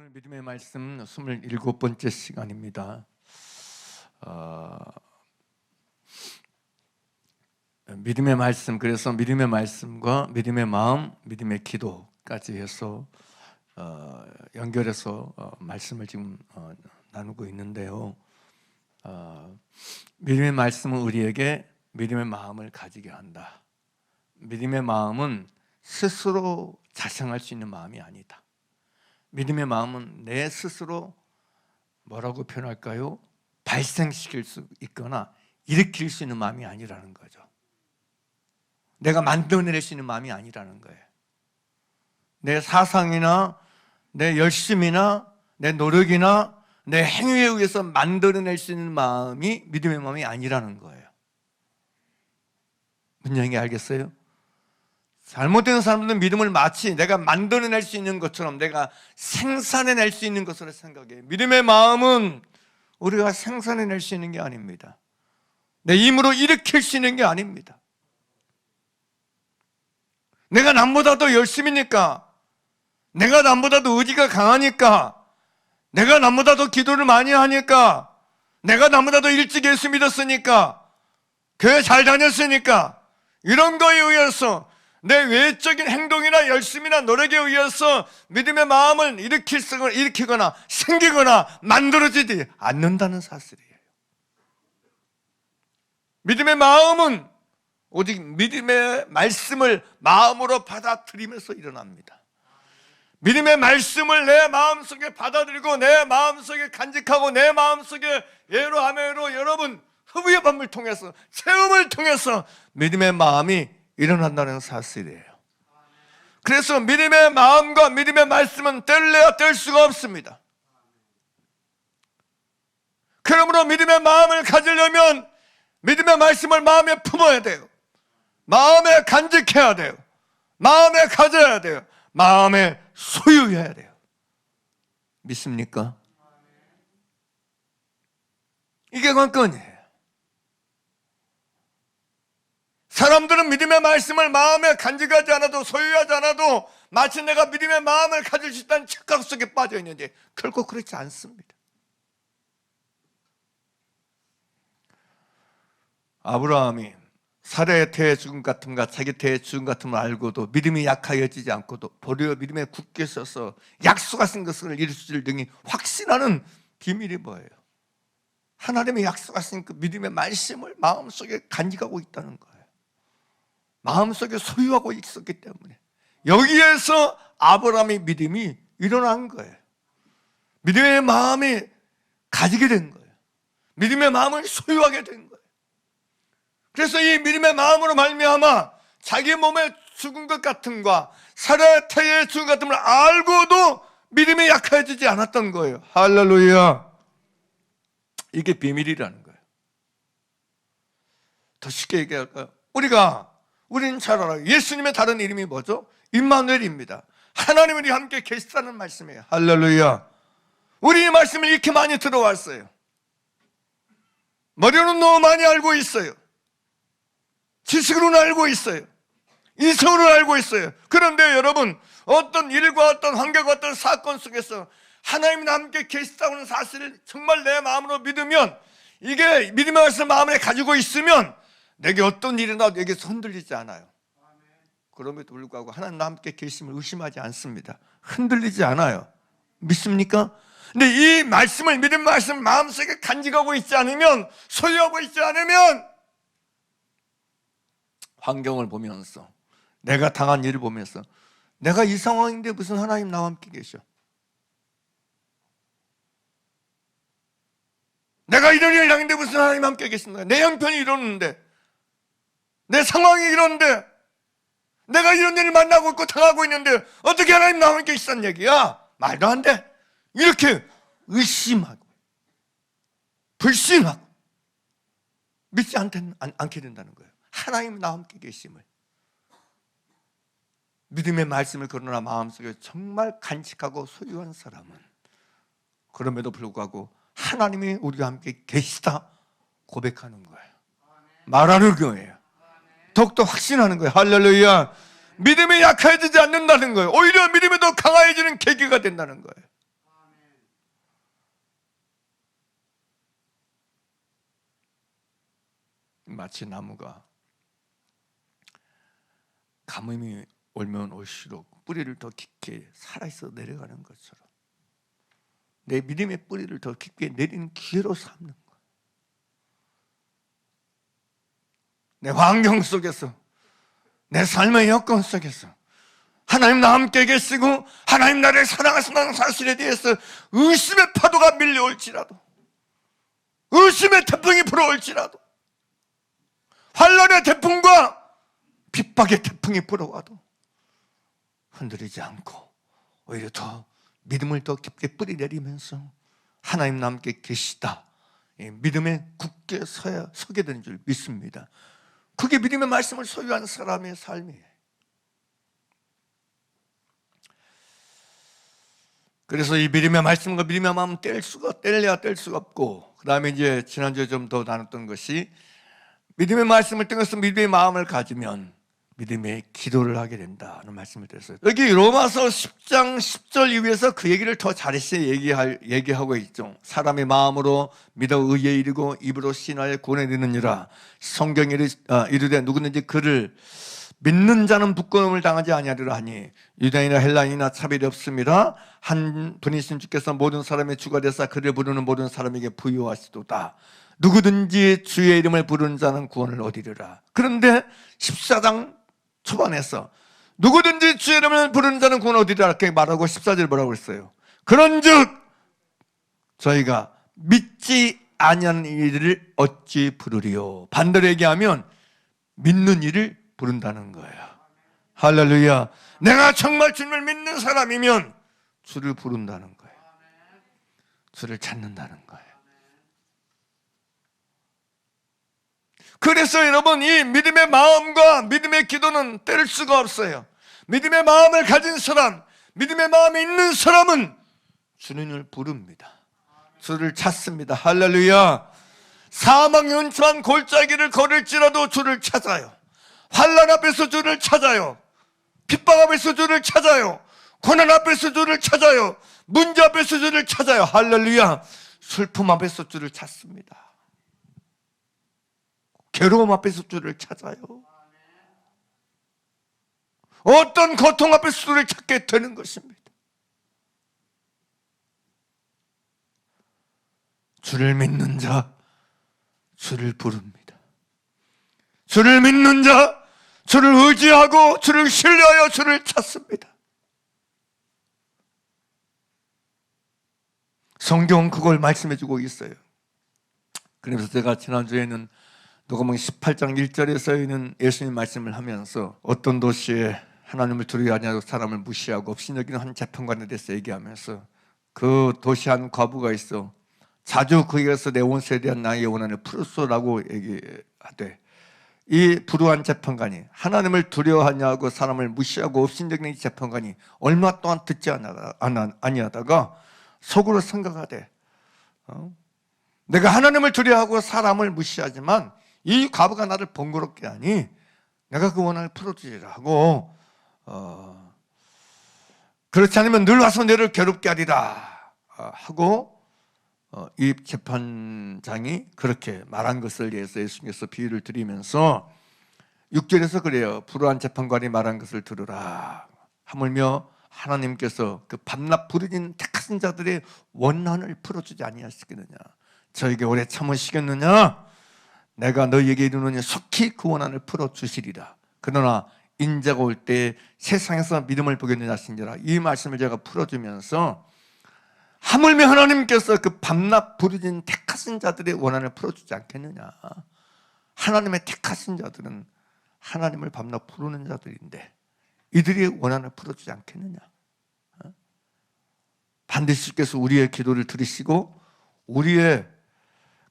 오늘 믿음의 말씀 27번째 시간입니다. 믿음의 말씀, 그래서 믿음의 말씀과 믿음의 마음, 믿음의 기도까지 해서 연결해서 말씀을 지금 나누고 있는데요. 믿음의 말씀은 우리에게 믿음의 마음을 가지게 한다. 믿음의 마음은 스스로 자성할 수 있는 마음이 아니다. 믿음의 마음은 내 스스로 뭐라고 표현할까요? 발생시킬 수 있거나 일으킬 수 있는 마음이 아니라는 거죠. 내가 만들어낼 수 있는 마음이 아니라는 거예요. 내 사상이나 내 열심이나 내 노력이나 내 행위에 의해서 만들어낼 수 있는 마음이 믿음의 마음이 아니라는 거예요. 무슨 얘기 알겠어요? 잘못된 사람들은 믿음을 마치 내가 만들어낼 수 있는 것처럼, 내가 생산해낼 수 있는 것으로 생각해요. 믿음의 마음은 우리가 생산해낼 수 있는 게 아닙니다. 내 힘으로 일으킬 수 있는 게 아닙니다. 내가 남보다 더 열심히니까, 내가 남보다 더 의지가 강하니까, 내가 남보다 더 기도를 많이 하니까, 내가 남보다 더 일찍 예수 믿었으니까, 교회 잘 다녔으니까, 이런 거에 의해서 내 외적인 행동이나 열심이나 노력에 의해서 믿음의 마음을 일으키거나 생기거나 만들어지지 않는다는 사실이에요. 믿음의 마음은 오직 믿음의 말씀을 마음으로 받아들이면서 일어납니다. 믿음의 말씀을 내 마음속에 받아들이고 내 마음속에 간직하고 내 마음속에 예로하매로 여러분 흡의 밤을 통해서 체험을 통해서 믿음의 마음이 일어난다는 사실이에요. 그래서 믿음의 마음과 믿음의 말씀은 뗄래야 뗄 수가 없습니다. 그러므로 믿음의 마음을 가지려면 믿음의 말씀을 마음에 품어야 돼요. 마음에 간직해야 돼요. 마음에 가져야 돼요. 마음에 소유해야 돼요. 믿습니까? 이게 관건이에요. 사람들은 믿음의 말씀을 마음에 간직하지 않아도, 소유하지 않아도 마치 내가 믿음의 마음을 가질 수 있다는 착각 속에 빠져 있는지, 결코 그렇지 않습니다. 아브라함이 사라의 태의 죽음 같음과 자기 태의 죽음 같음을 알고도 믿음이 약하여지지 않고도 도리어 믿음에 굳게 서서 약속하신 것을 이루실 등이 확신하는 비밀이 뭐예요? 하나님의 약속하신 그 믿음의 말씀을 마음속에 간직하고 있다는 거예요. 마음속에 소유하고 있었기 때문에 여기에서 아브라함의 믿음이 일어난 거예요. 믿음의 마음이 가지게 된 거예요. 믿음의 마음을 소유하게 된 거예요. 그래서 이 믿음의 마음으로 말미암아 자기 몸에 죽은 것 같음과 사라의 태의 죽은 것 같음을 알고도 믿음이 약해지지 않았던 거예요. 할렐루야. 이게 비밀이라는 거예요. 더 쉽게 얘기할까요? 우리는 잘 알아요. 예수님의 다른 이름이 뭐죠? 임마누엘입니다. 하나님이 우리 함께 계시다는 말씀이에요. 할렐루야. 우리 이 말씀을 이렇게 많이 들어왔어요. 머리로는 너무 많이 알고 있어요. 지식으로는 알고 있어요. 이성으로 알고 있어요. 그런데 여러분, 어떤 일과 어떤 환경과 어떤 사건 속에서 하나님이 함께 계시다고 하는 사실을 정말 내 마음으로 믿으면, 이게 믿음의 말씀을 마음에 가지고 있으면 내게 어떤 일이 나도 내게서 흔들리지 않아요. 그럼에도 불구하고 하나님과 함께 계심을 의심하지 않습니다. 흔들리지 않아요. 믿습니까? 근데 이 말씀을, 믿음의 말씀을 마음속에 간직하고 있지 않으면, 소유하고 있지 않으면 환경을 보면서, 내가 당한 일을 보면서, 내가 이 상황인데 무슨 하나님 나와 함께 계셔? 내가 이런 일을 당했는데 무슨 하나님 함께 계신다? 내 형편이 이러는데, 내 상황이 이런데, 내가 이런 일을 만나고 있고 당하고 있는데 어떻게 하나님 나와 함께 있었단 얘기야? 말도 안 돼. 이렇게 의심하고 불신하고 믿지 않게 된다는 거예요. 하나님 나와 함께 계심을, 믿음의 말씀을 그러나 마음속에 정말 간직하고 소유한 사람은 그럼에도 불구하고 하나님이 우리와 함께 계시다 고백하는 거예요. 말하는 거예요. 더욱더 확신하는 거예요. 할렐루야. 믿음이 약해지지 않는다는 거예요. 오히려 믿음이 더 강해지는 계기가 된다는 거예요. 마치 나무가 가뭄이 오면 올수록 뿌리를 더 깊게 살아있어 내려가는 것처럼 내 믿음의 뿌리를 더 깊게 내리는 기회로 삼는 거야. 내 환경 속에서, 내 삶의 여건 속에서 하나님 나와 함께 계시고 하나님 나를 사랑하신다는 사실에 대해서 의심의 파도가 밀려올지라도, 의심의 태풍이 불어올지라도, 환란의 태풍과 핍박의 태풍이 불어와도 흔들리지 않고 오히려 더 믿음을 더 깊게 뿌리내리면서 하나님 나와 함께 계시다, 믿음에 굳게 서게 되는 줄 믿습니다. 그게 믿음의 말씀을 소유한 사람의 삶이에요. 그래서 이 믿음의 말씀과 믿음의 마음은 뗄래야 뗄 수가 없고, 그 다음에 이제 지난주에 좀 더 나눴던 것이 믿음의 말씀을 통해서 믿음의 마음을 가지면 믿음의 기도를 하게 된다는 말씀을 드렸어요. 여기 로마서 10장 10절 이후에서 그 얘기를 더 잘해서 얘기하고 있죠. 사람의 마음으로 믿어 의에 이르고 입으로 신하여 구원에 이르느니라. 성경에 이르되 누구든지 그를 믿는 자는 부끄러움을 당하지 아니하리라 하니 유대인이나 헬라인이나 차별이 없습니다. 한 분이신 주께서 모든 사람의 주가 되사 그를 부르는 모든 사람에게 부유하시도다. 누구든지 주의 이름을 부르는 자는 구원을 얻으리라. 그런데 14장 초반에서 누구든지 주의 이름을 부르는 자는 구원을 얻으리라 이렇게 말하고 14절 뭐라고 했어요? 그런즉 저희가 믿지 아니하는 이를 어찌 부르리요? 반대로 얘기하면 믿는 이를 부른다는 거예요. 할렐루야. 내가 정말 주님을 믿는 사람이면 주를 부른다는 거예요. 주를 찾는다는 거예요. 그래서 여러분, 이 믿음의 마음과 믿음의 기도는 뗄 수가 없어요. 믿음의 마음을 가진 사람, 믿음의 마음이 있는 사람은 주님을 부릅니다. 주를 찾습니다. 할렐루야. 사망 연처한 골짜기를 걸을지라도 주를 찾아요. 환난 앞에서 주를 찾아요. 핍박 앞에서 주를 찾아요. 고난 앞에서 주를 찾아요. 문제 앞에서 주를 찾아요. 할렐루야. 슬픔 앞에서 주를 찾습니다. 괴로움 앞에서 주를 찾아요. 어떤 고통 앞에서 주를 찾게 되는 것입니다. 주를 믿는 자, 주를 부릅니다. 주를 믿는 자, 주를 의지하고 주를 신뢰하여 주를 찾습니다. 성경은 그걸 말씀해주고 있어요. 그래서 제가 지난주에는 누가복음 18장 1절에 써있는 예수님 말씀을 하면서 어떤 도시에 하나님을 두려워하지 않고 사람을 무시하고 업신여기는 한 재판관에 대해서 얘기하면서 그 도시 한 과부가 있어 자주 거기에서 내 원수에 대한 나의 원한을 풀었소라고 얘기하되, 이 불우한 재판관이 하나님을 두려워하냐고 사람을 무시하고 업신여기는 이 재판관이 얼마 동안 듣지 아니하다가 속으로 생각하되, 내가 하나님을 두려워하고 사람을 무시하지만 이 과부가 나를 번거롭게 하니 내가 그 원한을 풀어주리라 하고, 그렇지 않으면 늘 와서 너를 괴롭게 하리라 하고, 이 재판장이 그렇게 말한 것을 위해서 예수님께서 비유를 드리면서 6절에서 그래요. 불우한 재판관이 말한 것을 들으라. 하물며 하나님께서 그 밤낮 부르짖는 택하신 자들의 원한을 풀어주지 아니하시겠느냐? 저에게 오래 참으시겠느냐? 내가 너희에게 이르노니 속히 그 원한을 풀어주시리라. 그러나 인자가 올 때 세상에서 믿음을 보겠느냐 하신지라. 이 말씀을 제가 풀어주면서 하물며 하나님께서 그 밤낮 부르짖는 택하신 자들의 원한을 풀어주지 않겠느냐? 하나님의 택하신 자들은 하나님을 밤낮 부르는 자들인데 이들의 원한을 풀어주지 않겠느냐? 반드시 주께서 우리의 기도를 들으시고 우리의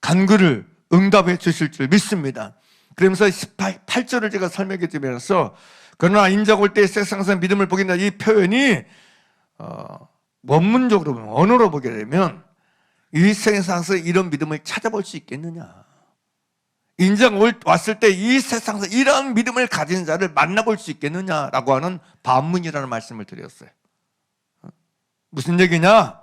간구를 응답해 주실 줄 믿습니다. 그러면서 18절을 제가 설명해 주면서 그러나 인자가 올 때 세상에서 믿음을 보겠다, 이 표현이 원문적으로 보면, 언어로 보게 되면 이 세상에서 이런 믿음을 찾아볼 수 있겠느냐? 인자가 왔을 때 이 세상에서 이러한 믿음을 가진 자를 만나볼 수 있겠느냐라고 하는 반문이라는 말씀을 드렸어요. 무슨 얘기냐?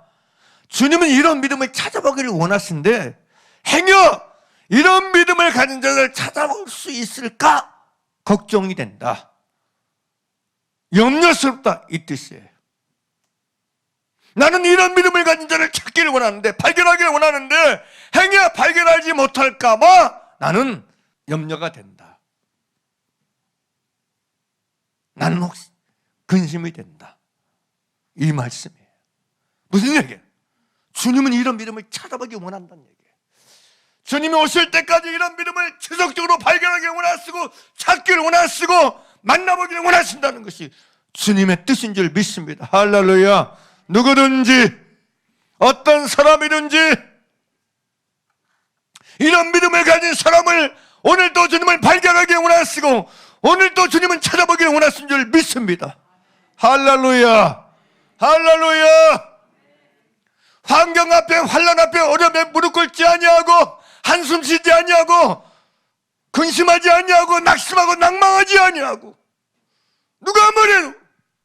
주님은 이런 믿음을 찾아보기를 원하신데 행여 이런 믿음을 가진 자를 찾아볼 수 있을까? 걱정이 된다. 염려스럽다, 이 뜻이에요. 나는 이런 믿음을 가진 자를 찾기를 원하는데, 발견하기를 원하는데 행여 발견하지 못할까 봐 나는 염려가 된다. 나는 혹시 근심이 된다. 이 말씀이에요. 무슨 얘기예요? 주님은 이런 믿음을 찾아보기 원한다는 얘기예요. 주님이 오실 때까지 이런 믿음을 지속적으로 발견하기를 원하시고 찾기를 원하시고 만나보기를 원하신다는 것이 주님의 뜻인 줄 믿습니다. 할렐루야. 누구든지 어떤 사람이든지 이런 믿음을 가진 사람을 오늘도 주님을 발견하기를 원하시고 오늘도 주님은 찾아보기를 원하신 줄 믿습니다. 할렐루야. 할렐루야. 환경 앞에, 환난 앞에, 어려움에 무릎 꿇지 아니하고 한숨 쉬지 아니하고 근심하지 아니하고 낙심하고 낭망하지 아니하고, 누가 뭐래도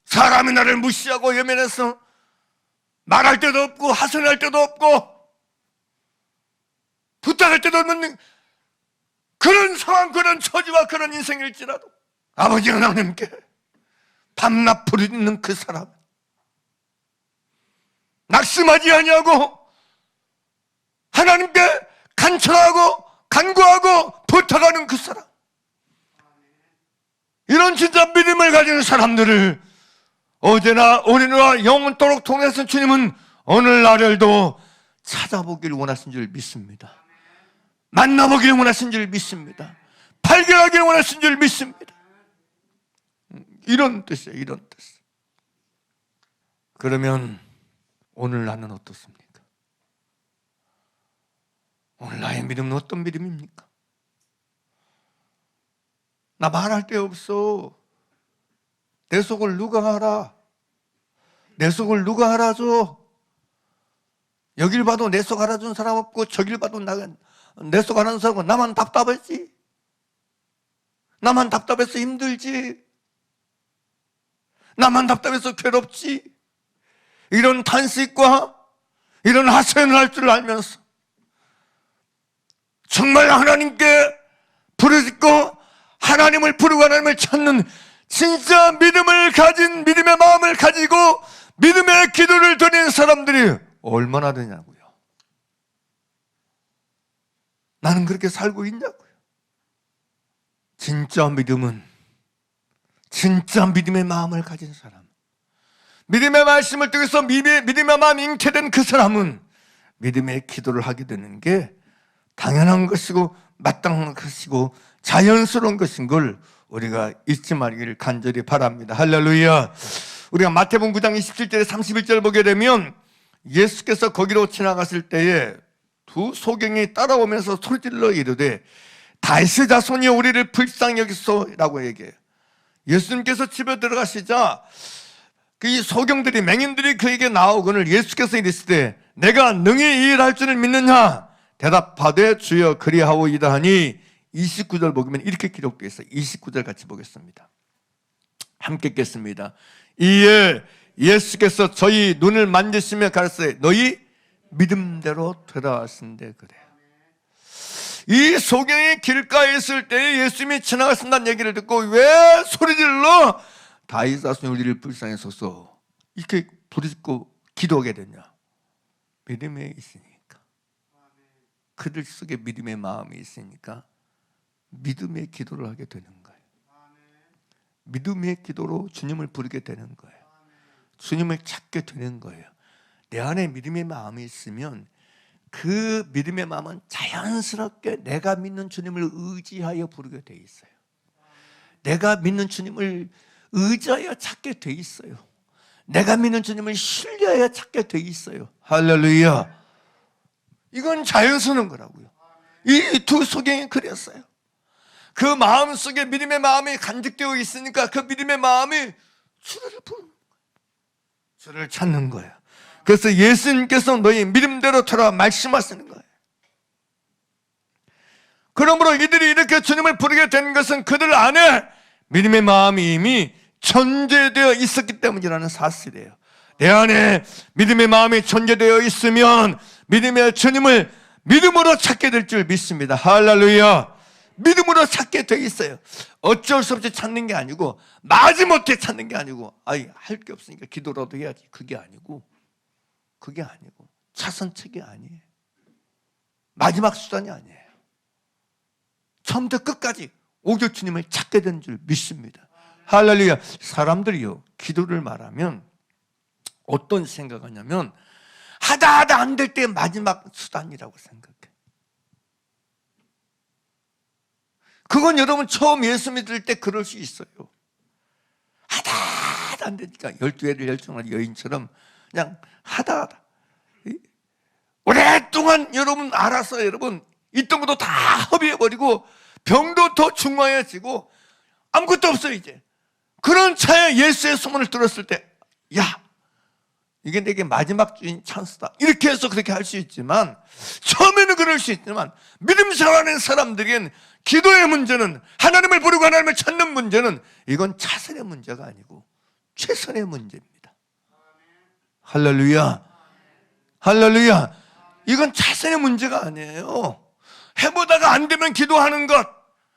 사람이 나를 무시하고 외면해서 말할 때도 없고 하소연할 때도 없고 부탁할 때도 없는 그런 상황, 그런 처지와 그런 인생일지라도 아버지 하나님께 밤낮 부르짖는 그 사람, 낙심하지 아니하고 하나님께 간청하고 간구하고 부탁하는 그 사람, 이런 진짜 믿음을 가진 사람들을 어제나 오늘과 영원토록 통해서 주님은 오늘날에도 찾아보기를 원하신 줄 믿습니다. 만나보기를 원하신 줄 믿습니다. 발견하기를 원하신 줄 믿습니다. 이런 뜻이에요. 이런 뜻. 그러면 오늘 나는 어떻습니까? 오늘 나의 믿음은 어떤 믿음입니까? 나 말할 데 없어. 내 속을 누가 알아? 내 속을 누가 알아줘? 여길 봐도 내 속 알아준 사람 없고 저길 봐도 내 속 알아준 사람 없고 나만 답답하지. 나만 답답해서 힘들지. 나만 답답해서 괴롭지. 이런 탄식과 이런 하소연을 할 줄 알면서 정말 하나님께 부르짖고 하나님을 부르고 하나님을 찾는 진짜 믿음을 가진, 믿음의 마음을 가지고 믿음의 기도를 드리는 사람들이 얼마나 되냐고요. 나는 그렇게 살고 있냐고요. 진짜 믿음은, 진짜 믿음의 마음을 가진 사람, 믿음의 말씀을 통해서 믿음의 마음이 잉태된 그 사람은 믿음의 기도를 하게 되는 게 당연한 것이고 마땅한 것이고 자연스러운 것인 걸 우리가 잊지 말기를 간절히 바랍니다. 할렐루야. 우리가 마태복음 9장 27절에 31절 보게 되면 예수께서 거기로 지나갔을 때에 두 소경이 따라오면서 소리질러 이르되 다윗의 자손이 우리를 불쌍히 여기소라고 얘기해요. 예수님께서 집에 들어가시자 그 소경들이, 맹인들이 그에게 나오거늘 예수께서 이르시되 내가 능히 이 일 할 줄을 믿느냐? 대답하되 주여 그리하오이다 하니 29절 보면 이렇게 기록되어 있어요. 29절 같이 보겠습니다. 함께 읽겠습니다. 이에 예수께서 저희 눈을 만지시며 가르치되 너희 믿음대로 되라하신대 그래. 이 소경이 길가에 있을 때 예수님이 지나가신다는 얘기를 듣고 왜 소리질러 다윗 자손이 우리를 불쌍히 여기소서 이렇게 부르짖고 기도하게 되냐? 믿음에 있으니까. 그들 속에 믿음의 마음이 있으니까 믿음의 기도를 하게 되는 거예요. 믿음의 기도로 주님을 부르게 되는 거예요. 주님을 찾게 되는 거예요. 내 안에 믿음의 마음이 있으면 그 믿음의 마음은 자연스럽게 내가 믿는 주님을 의지하여 부르게 돼 있어요. 내가 믿는 주님을 의지하여 찾게 돼 있어요. 내가 믿는 주님을 신뢰하여 찾게 돼 있어요. 할렐루야. 이건 자연스러운 거라고요. 이 두 소경이 그랬어요. 그 마음 속에 믿음의 마음이 간직되어 있으니까 그 믿음의 마음이 주를 부르는 거예요. 주를 찾는 거예요. 그래서 예수님께서 너희 믿음대로 되라 말씀하시는 거예요. 그러므로 이들이 이렇게 주님을 부르게 된 것은 그들 안에 믿음의 마음이 이미 전제되어 있었기 때문이라는 사실이에요. 내 안에 믿음의 마음이 전제되어 있으면 믿음의 주님을 믿음으로 찾게 될 줄 믿습니다. 할렐루야. 믿음으로 찾게 돼 있어요. 어쩔 수 없이 찾는 게 아니고, 마지못해 찾는 게 아니고, 할 게 없으니까 기도라도 해야지. 그게 아니고 차선책이 아니에요. 마지막 수단이 아니에요. 처음부터 끝까지 오직 주님을 찾게 된 줄 믿습니다. 할렐루야. 사람들이요, 기도를 말하면 어떤 생각하냐면, 하다 안 될 때 마지막 수단이라고 생각해. 그건 여러분 처음 예수 믿을 때 그럴 수 있어요. 하다 안 되니까 12회를 열중한 여인처럼 그냥 하다 오랫동안 여러분 알아서 여러분 있던 것도 다 허비해버리고 병도 더 중화해지고 아무것도 없어요 이제. 그런 차에 예수의 소문을 들었을 때, 야, 이게 내게 마지막 주인 찬스다, 이렇게 해서 그렇게 할 수 있지만, 처음에는 그럴 수 있지만 믿음 생활하는 사람들에겐 기도의 문제는, 하나님을 부르고 하나님을 찾는 문제는, 이건 차선의 문제가 아니고 최선의 문제입니다. 할렐루야. 할렐루야. 이건 차선의 문제가 아니에요. 해보다가 안 되면 기도하는 것,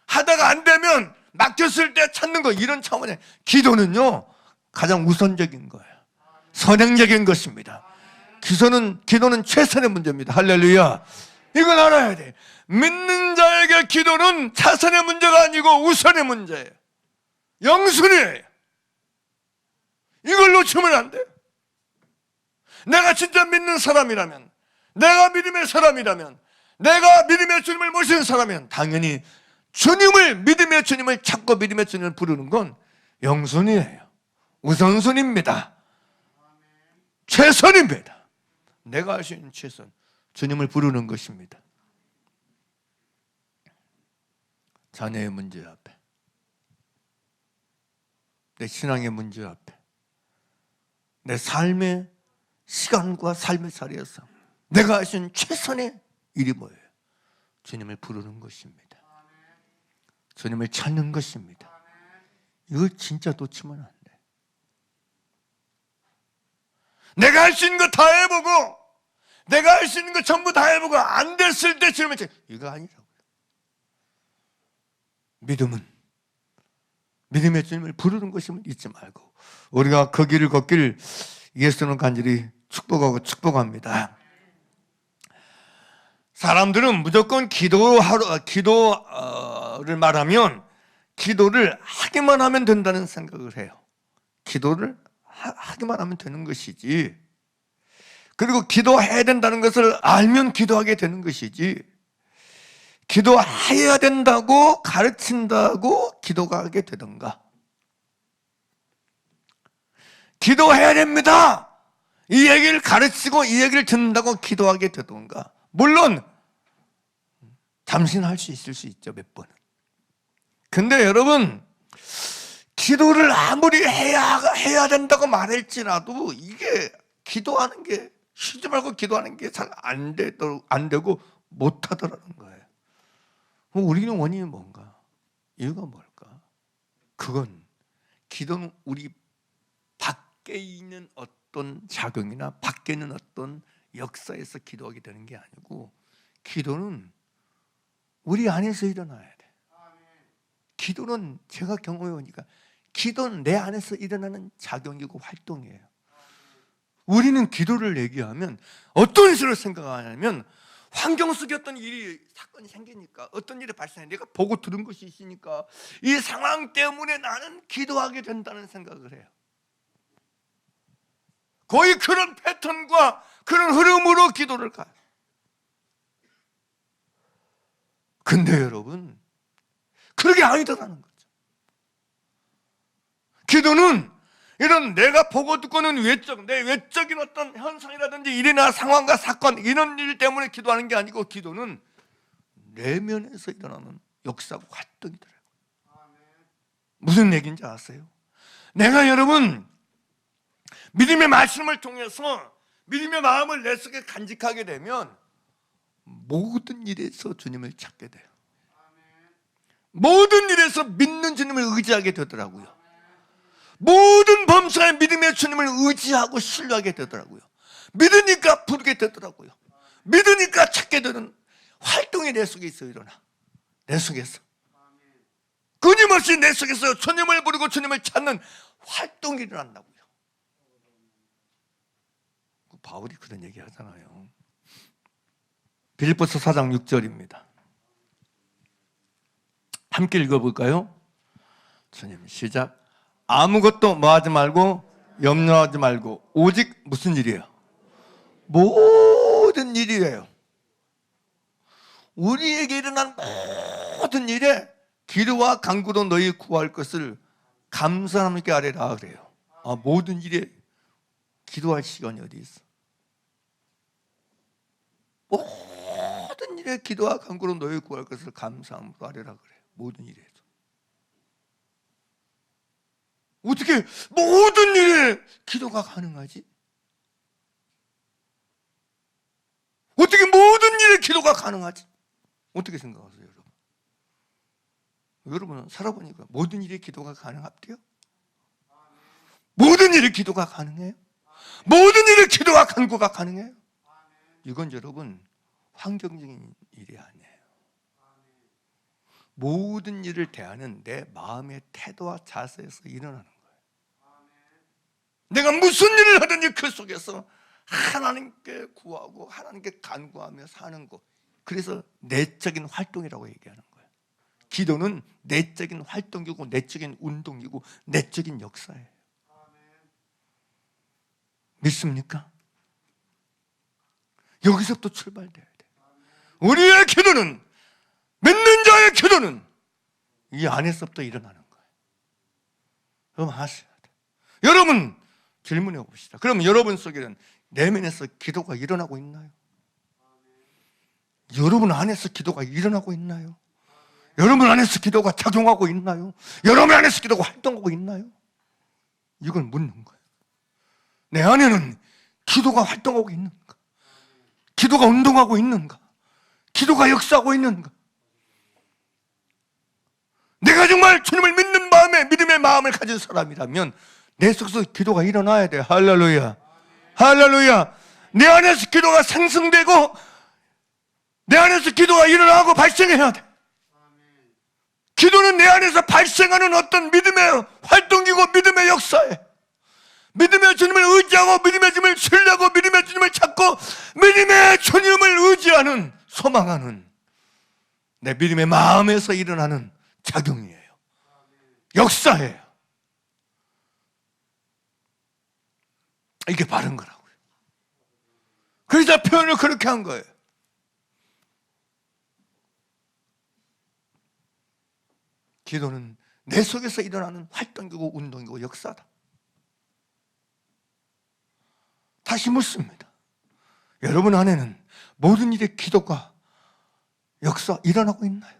하다가 안 되면 막혔을 때 찾는 것, 이런 차원의 기도는요 가장 우선적인 거예요. 선행적인 것입니다. 기도는 최선의 문제입니다. 할렐루야. 이걸 알아야 돼. 믿는 자에게 기도는 차선의 문제가 아니고 우선의 문제예요. 영순이에요. 이걸 놓치면 안 돼요. 내가 진짜 믿는 사람이라면, 내가 믿음의 사람이라면, 내가 믿음의 주님을 모시는 사람이면 당연히 믿음의 주님을 찾고 믿음의 주님을 부르는 건 영순이에요. 우선순위입니다. 최선입니다. 내가 할 수 있는 최선, 주님을 부르는 것입니다. 자녀의 문제 앞에, 내 신앙의 문제 앞에, 내 삶의 시간과 삶의 자리에서 내가 할 수 있는 최선의 일이 뭐예요? 주님을 부르는 것입니다. 주님을 찾는 것입니다. 이걸 진짜 놓치면 안 돼. 내가 할 수 있는 거 다 해보고, 내가 할 수 있는 거 전부 다 해보고 안 됐을 때 주님을 찾는, 이거 아니라고요. 믿음은 믿음의 주님을 부르는 것임을 잊지 말고, 우리가 그 길을 걷길 예수는 간절히 축복합니다. 사람들은 무조건 기도를 말하면 기도를 하기만 하면 된다는 생각을 해요. 기도를 하기만 하면 되는 것이지, 그리고 기도해야 된다는 것을 알면 기도하게 되는 것이지, 기도해야 된다고 가르친다고 기도가 하게 되던가, 기도해야 됩니다, 이 얘기를 가르치고 이 얘기를 듣는다고 기도하게 되던가, 물론 잠시는 할 수 있을 수 있죠, 몇 번은. 근데 여러분, 기도를 아무리 해야 된다고 말할지라도 이게 기도하는 게, 쉬지 말고 기도하는 게 잘 안 되고 못하더라는 거예요. 우리는 원인이 뭔가? 이유가 뭘까? 그건 기도는 우리 밖에 있는 어떤 작용이나 밖에 있는 어떤 역사에서 기도하게 되는 게 아니고, 기도는 우리 안에서 일어나야 돼. 기도는 제가 경험해 보니까 기도는 내 안에서 일어나는 작용이고 활동이에요. 우리는 기도를 얘기하면 어떤 식으로 생각하냐면, 환경 속에 어떤 사건이 생기니까, 어떤 일이 발생해, 내가 보고 들은 것이 있으니까 이 상황 때문에 나는 기도하게 된다는 생각을 해요. 거의 그런 패턴과 그런 흐름으로 기도를 가요. 근데 여러분, 그게 아니더라는 거죠. 기도는 이런 내가 보고 듣고는 내 외적인 어떤 현상이라든지 일이나 상황과 사건, 이런 일 때문에 기도하는 게 아니고, 기도는 내면에서 일어나는 역사고 활동이더라고요. 무슨 얘기인지 아세요? 내가 여러분 믿음의 말씀을 통해서 믿음의 마음을 내 속에 간직하게 되면 모든 일에서 주님을 찾게 돼요. 모든 일에서 믿는 주님을 의지하게 되더라고요. 모든 범사에 믿음의 주님을 의지하고 신뢰하게 되더라고요. 믿으니까 부르게 되더라고요. 믿으니까 찾게 되는, 활동이 내 속에 있어 일어나. 내 속에서 끊임없이 내 속에서 주님을 부르고 주님을 찾는 활동이 일어난다고요. 바울이 그런 얘기 하잖아요. 빌립보서 4장 6절입니다. 함께 읽어볼까요? 주님 시작. 아무것도 뭐하지 말고 염려하지 말고 오직 무슨 일이에요? 모든 일이에요. 우리에게 일어난 모든 일에 기도와 간구로 너희 구할 것을 감사한 하나님께 아뢰라 그래요. 모든 일에 기도할 시간이 어디 있어? 모든 일에 기도와 간구로 너희 구할 것을 감사함으로 아뢰라 그래요. 모든 일에서. 어떻게 모든 일에 기도가 가능하지? 어떻게 모든 일에 기도가 가능하지? 어떻게 생각하세요, 여러분? 여러분은 살아보니까 모든 일에 기도가 가능합디요? 모든 일에 기도가 가능해요? 모든 일에 기도와 간구가 가능해요? 이건 여러분 환경적인 일이 아니에요. 모든 일을 대하는 내 마음의 태도와 자세에서 일어나는 거예요. 내가 무슨 일을 하든지 그 속에서 하나님께 구하고 하나님께 간구하며 사는 것. 그래서 내적인 활동이라고 얘기하는 거예요. 기도는 내적인 활동이고 내적인 운동이고 내적인 역사예요. 믿습니까? 여기서부터 출발돼야 돼. 우리의 기도는, 믿는 자의 기도는 이 안에서부터 일어나는 거예요. 여러분 하셔야 돼. 여러분 질문해 봅시다. 그럼 여러분 속에는 내면에서 기도가 일어나고 있나요? 여러분 안에서 기도가 일어나고 있나요? 여러분 안에서 기도가 작용하고 있나요? 여러분 안에서 기도가 활동하고 있나요? 이걸 묻는 거예요. 내 안에는 기도가 활동하고 있는가? 기도가 운동하고 있는가? 기도가 역사하고 있는가? 내가 정말 주님을 믿는 마음에 믿음의 마음을 가진 사람이라면 내 속에서 기도가 일어나야 돼. 할렐루야. 할렐루야. 내 안에서 기도가 상승되고 내 안에서 기도가 일어나고 발생해야 돼. 기도는 내 안에서 발생하는 어떤 믿음의 활동이고 믿음의 역사예요. 믿음의 주님을 의지하고 믿음의 주님을 신뢰하고 믿음의 주님을 찾고 믿음의 주님을 의지하는 소망하는 내 믿음의 마음에서 일어나는 작용이에요. 역사예요. 이게 바른 거라고요. 그래서 표현을 그렇게 한 거예요. 기도는 내 속에서 일어나는 활동이고 운동이고 역사다. 다시 묻습니다. 여러분 안에는 모든 일에 기도가 역사 일어나고 있나요?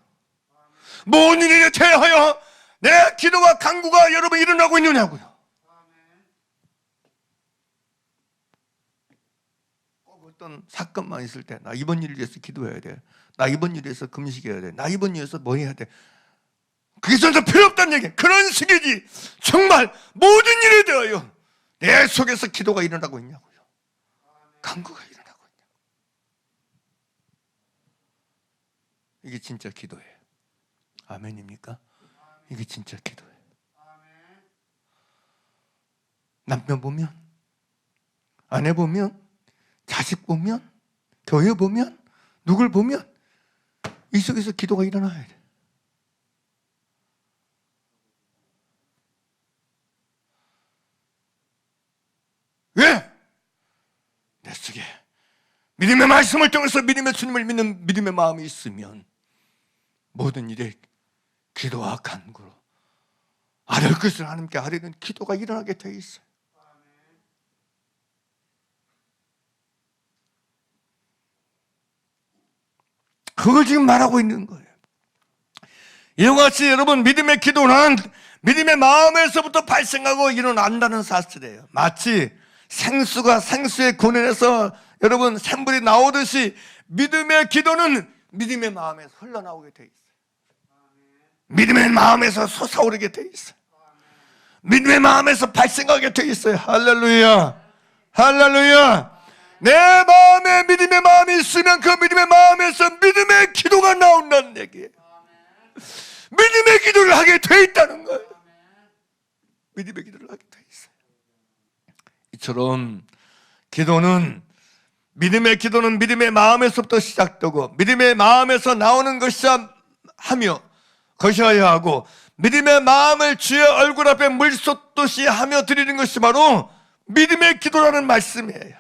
모든 일에 대하여 내 기도와 간구가 여러분 일어나고 있느냐고요. 꼭 어떤 사건만 있을 때 나 이번 일을 위해서 기도해야 돼. 나 이번 일을 위해서 금식해야 돼. 나 이번 일을 위해서 뭐 해야 돼. 그게 전혀 필요 없다는 얘기. 그런 식이지. 정말 모든 일에 대하여 내 속에서 기도가 일어나고 있냐고요. 간구가 일어나고 있냐고. 이게 진짜 기도예요. 아멘입니까? 이게 진짜 기도예요. 남편 보면, 아내 보면, 자식 보면, 교회 보면, 누굴 보면 이 속에서 기도가 일어나야 돼. 왜? 내 속에 믿음의 말씀을 통해서 믿음의 주님을 믿는 믿음의 마음이 있으면 모든 일에 기도와 간구로 아뢰 것을 하나님께 아뢰는 기도가 일어나게 돼 있어요. 그걸 지금 말하고 있는 거예요. 이와 같이 여러분 믿음의 기도는 믿음의 마음에서부터 발생하고 일어난다는 사실이에요. 마치 생수가 생수의 근원에서 여러분 샘물이 나오듯이 믿음의 기도는 믿음의 마음에서 흘러나오게 돼 있어요. 믿음의 마음에서 솟아오르게 돼 있어요. 믿음의 마음에서 발생하게 돼 있어요. 할렐루야. 할렐루야. 내 마음에 믿음의 마음이 있으면 그 믿음의 마음에서 믿음의 기도가 나온다는 얘기예요. 믿음의 기도를 하게 돼 있다는 거예요. 믿음의 기도를 하게 돼 있어요. 이처럼 믿음의 기도는 믿음의 마음에서부터 시작되고 믿음의 마음에서 나오는 것이야 것이어야 하고, 믿음의 마음을 주의 얼굴 앞에 물 쏟듯이 하며 드리는 것이 바로 믿음의 기도라는 말씀이에요.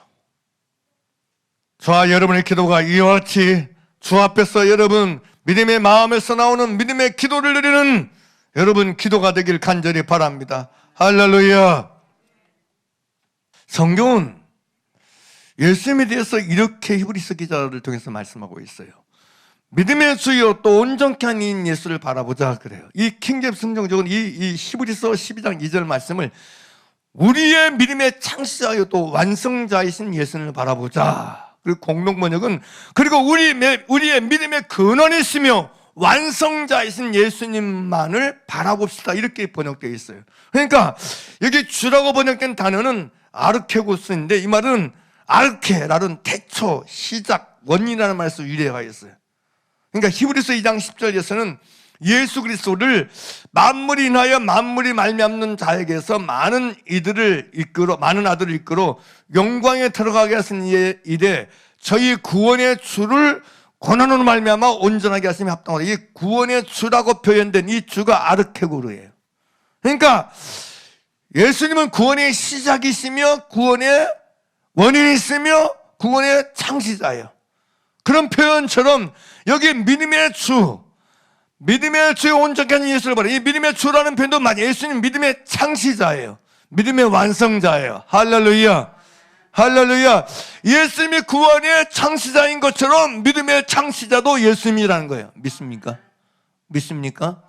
저와 여러분의 기도가 이와 같이 주 앞에서 여러분 믿음의 마음에서 나오는 믿음의 기도를 드리는 여러분 기도가 되길 간절히 바랍니다. 할렐루야. 성경은 예수님에 대해서 이렇게 히브리서 기자를 통해서 말씀하고 있어요. 믿음의 주요 또 온전케 하는 예수를 바라보자 그래요. 이 킹제임스 성경적은 이 히브리서 12장 2절 말씀을 우리의 믿음의 창시자요 또 완성자이신 예수를 바라보자. 그리고 공동번역은 그리고 우리의 믿음의 근원이시며 완성자이신 예수님만을 바라봅시다, 이렇게 번역되어 있어요. 그러니까 여기 주라고 번역된 단어는 아르케고스인데, 이 말은 아르케라는 태초, 시작, 원인이라는 말에서 유래가 있어요. 그러니까 히브리서 2장 10절에서는 예수 그리스도를 만물이 인하여 만물이 말미암는 자에게서 많은 아들을 이끌어 영광에 들어가게 하신 이에 저희 구원의 주를 고난으로 말미암아 온전하게 하심이 합당하다. 이 구원의 주라고 표현된 이 주가 아르케고르예요. 그러니까 예수님은 구원의 시작이시며 구원의 원인이시며 구원의 창시자예요. 그런 표현처럼 여기 믿음의 주의 온전케 하는 예수를 바라. 이 믿음의 주라는 표현도 맞아요. 예수님 믿음의 창시자예요. 믿음의 완성자예요. 할렐루야. 할렐루야. 예수님이 구원의 창시자인 것처럼 믿음의 창시자도 예수님이라는 거예요. 믿습니까? 믿습니까?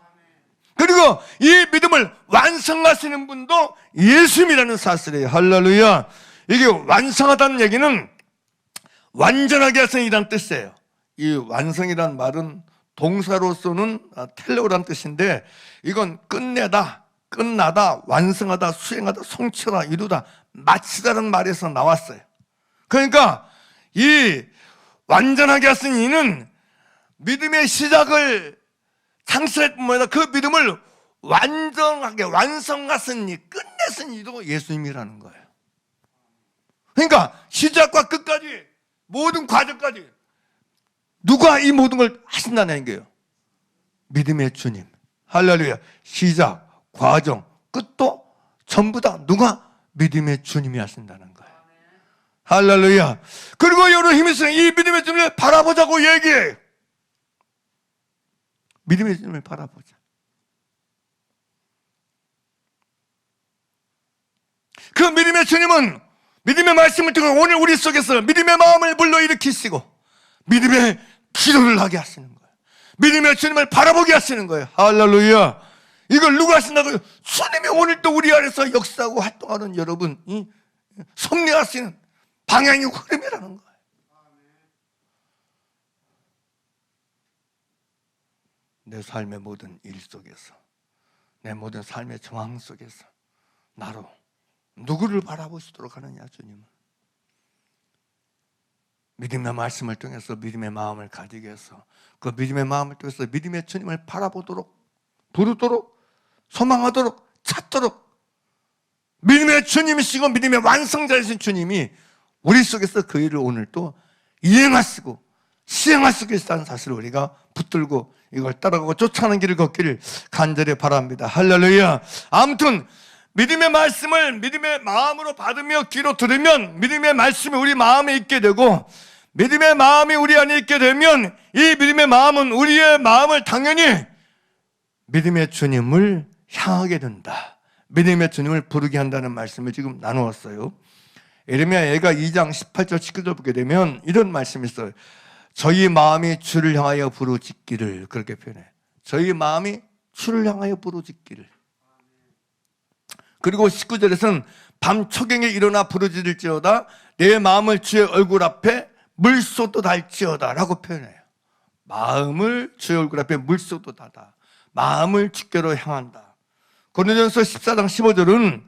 그리고 이 믿음을 완성하시는 분도 예수님이라는 사실이에요. 할렐루야. 이게 완성하다는 얘기는 완전하게 하시는 뜻이에요. 이 완성이라는 말은 동사로서는 텔레오라는 뜻인데, 이건 끝내다, 끝나다, 완성하다, 수행하다, 성취하다, 이루다, 마치다는 말에서 나왔어요. 그러니까 이 완전하게 하신 이는 믿음의 시작을 창시할 뿐만 아니라 그 믿음을 완전하게 완성하신 이, 끝내신 이도 예수님이라는 거예요. 그러니까 시작과 끝까지 모든 과정까지 누가 이 모든 걸 하신다는 거예요? 믿음의 주님. 할렐루야. 시작, 과정, 끝도 전부 다 누가? 믿음의 주님이 하신다는 거예요. 할렐루야. 그리고 여러분 힘이 있으면 이 믿음의 주님을 바라보자고 얘기해요. 믿음의 주님을 바라보자. 그 믿음의 주님은 믿음의 말씀을 통해 오늘 우리 속에서 믿음의 마음을 불러일으키시고 믿음의 기도를 하게 하시는 거예요. 믿음의 주님을 바라보게 하시는 거예요. 할렐루야. 이걸 누가 하신다고요? 주님이 오늘 또 우리 안에서 역사하고 활동하는 여러분이 섭리하시는 방향이 흐름이라는 거예요. 내 삶의 모든 일 속에서, 내 모든 삶의 정황 속에서 나로 누구를 바라보시도록 하느냐, 주님은. 믿음의 말씀을 통해서 믿음의 마음을 가지게 해서 그 믿음의 마음을 통해서 믿음의 주님을 바라보도록, 부르도록, 소망하도록, 찾도록, 믿음의 주님이시고 믿음의 완성자이신 주님이 우리 속에서 그 일을 오늘 또 이행하시고 시행하시고 계시다는 사실을 우리가 붙들고 이걸 따라가고 쫓아가는 길을 걷기를 간절히 바랍니다. 할렐루야. 아무튼 믿음의 말씀을 믿음의 마음으로 받으며 귀로 들으면 믿음의 말씀이 우리 마음에 있게 되고, 믿음의 마음이 우리 안에 있게 되면 이 믿음의 마음은 우리의 마음을 당연히 믿음의 주님을 향하게 된다. 믿음의 주님을 부르게 한다는 말씀을 지금 나누었어요. 예레미야가 2장 18절 19절 보게 되면 이런 말씀이 있어요. 저희 마음이 주를 향하여 부르짖기를, 그렇게 표현해요. 저희 마음이 주를 향하여 부르짖기를. 그리고 19절에서는 밤 초경에 일어나 부르짖을지어다 내 마음을 주의 얼굴 앞에 물소도 달지어다 라고 표현해요. 마음을 주의 얼굴 앞에 물소도 달다. 마음을 주께로 향한다. 고린도전서 14장 15절은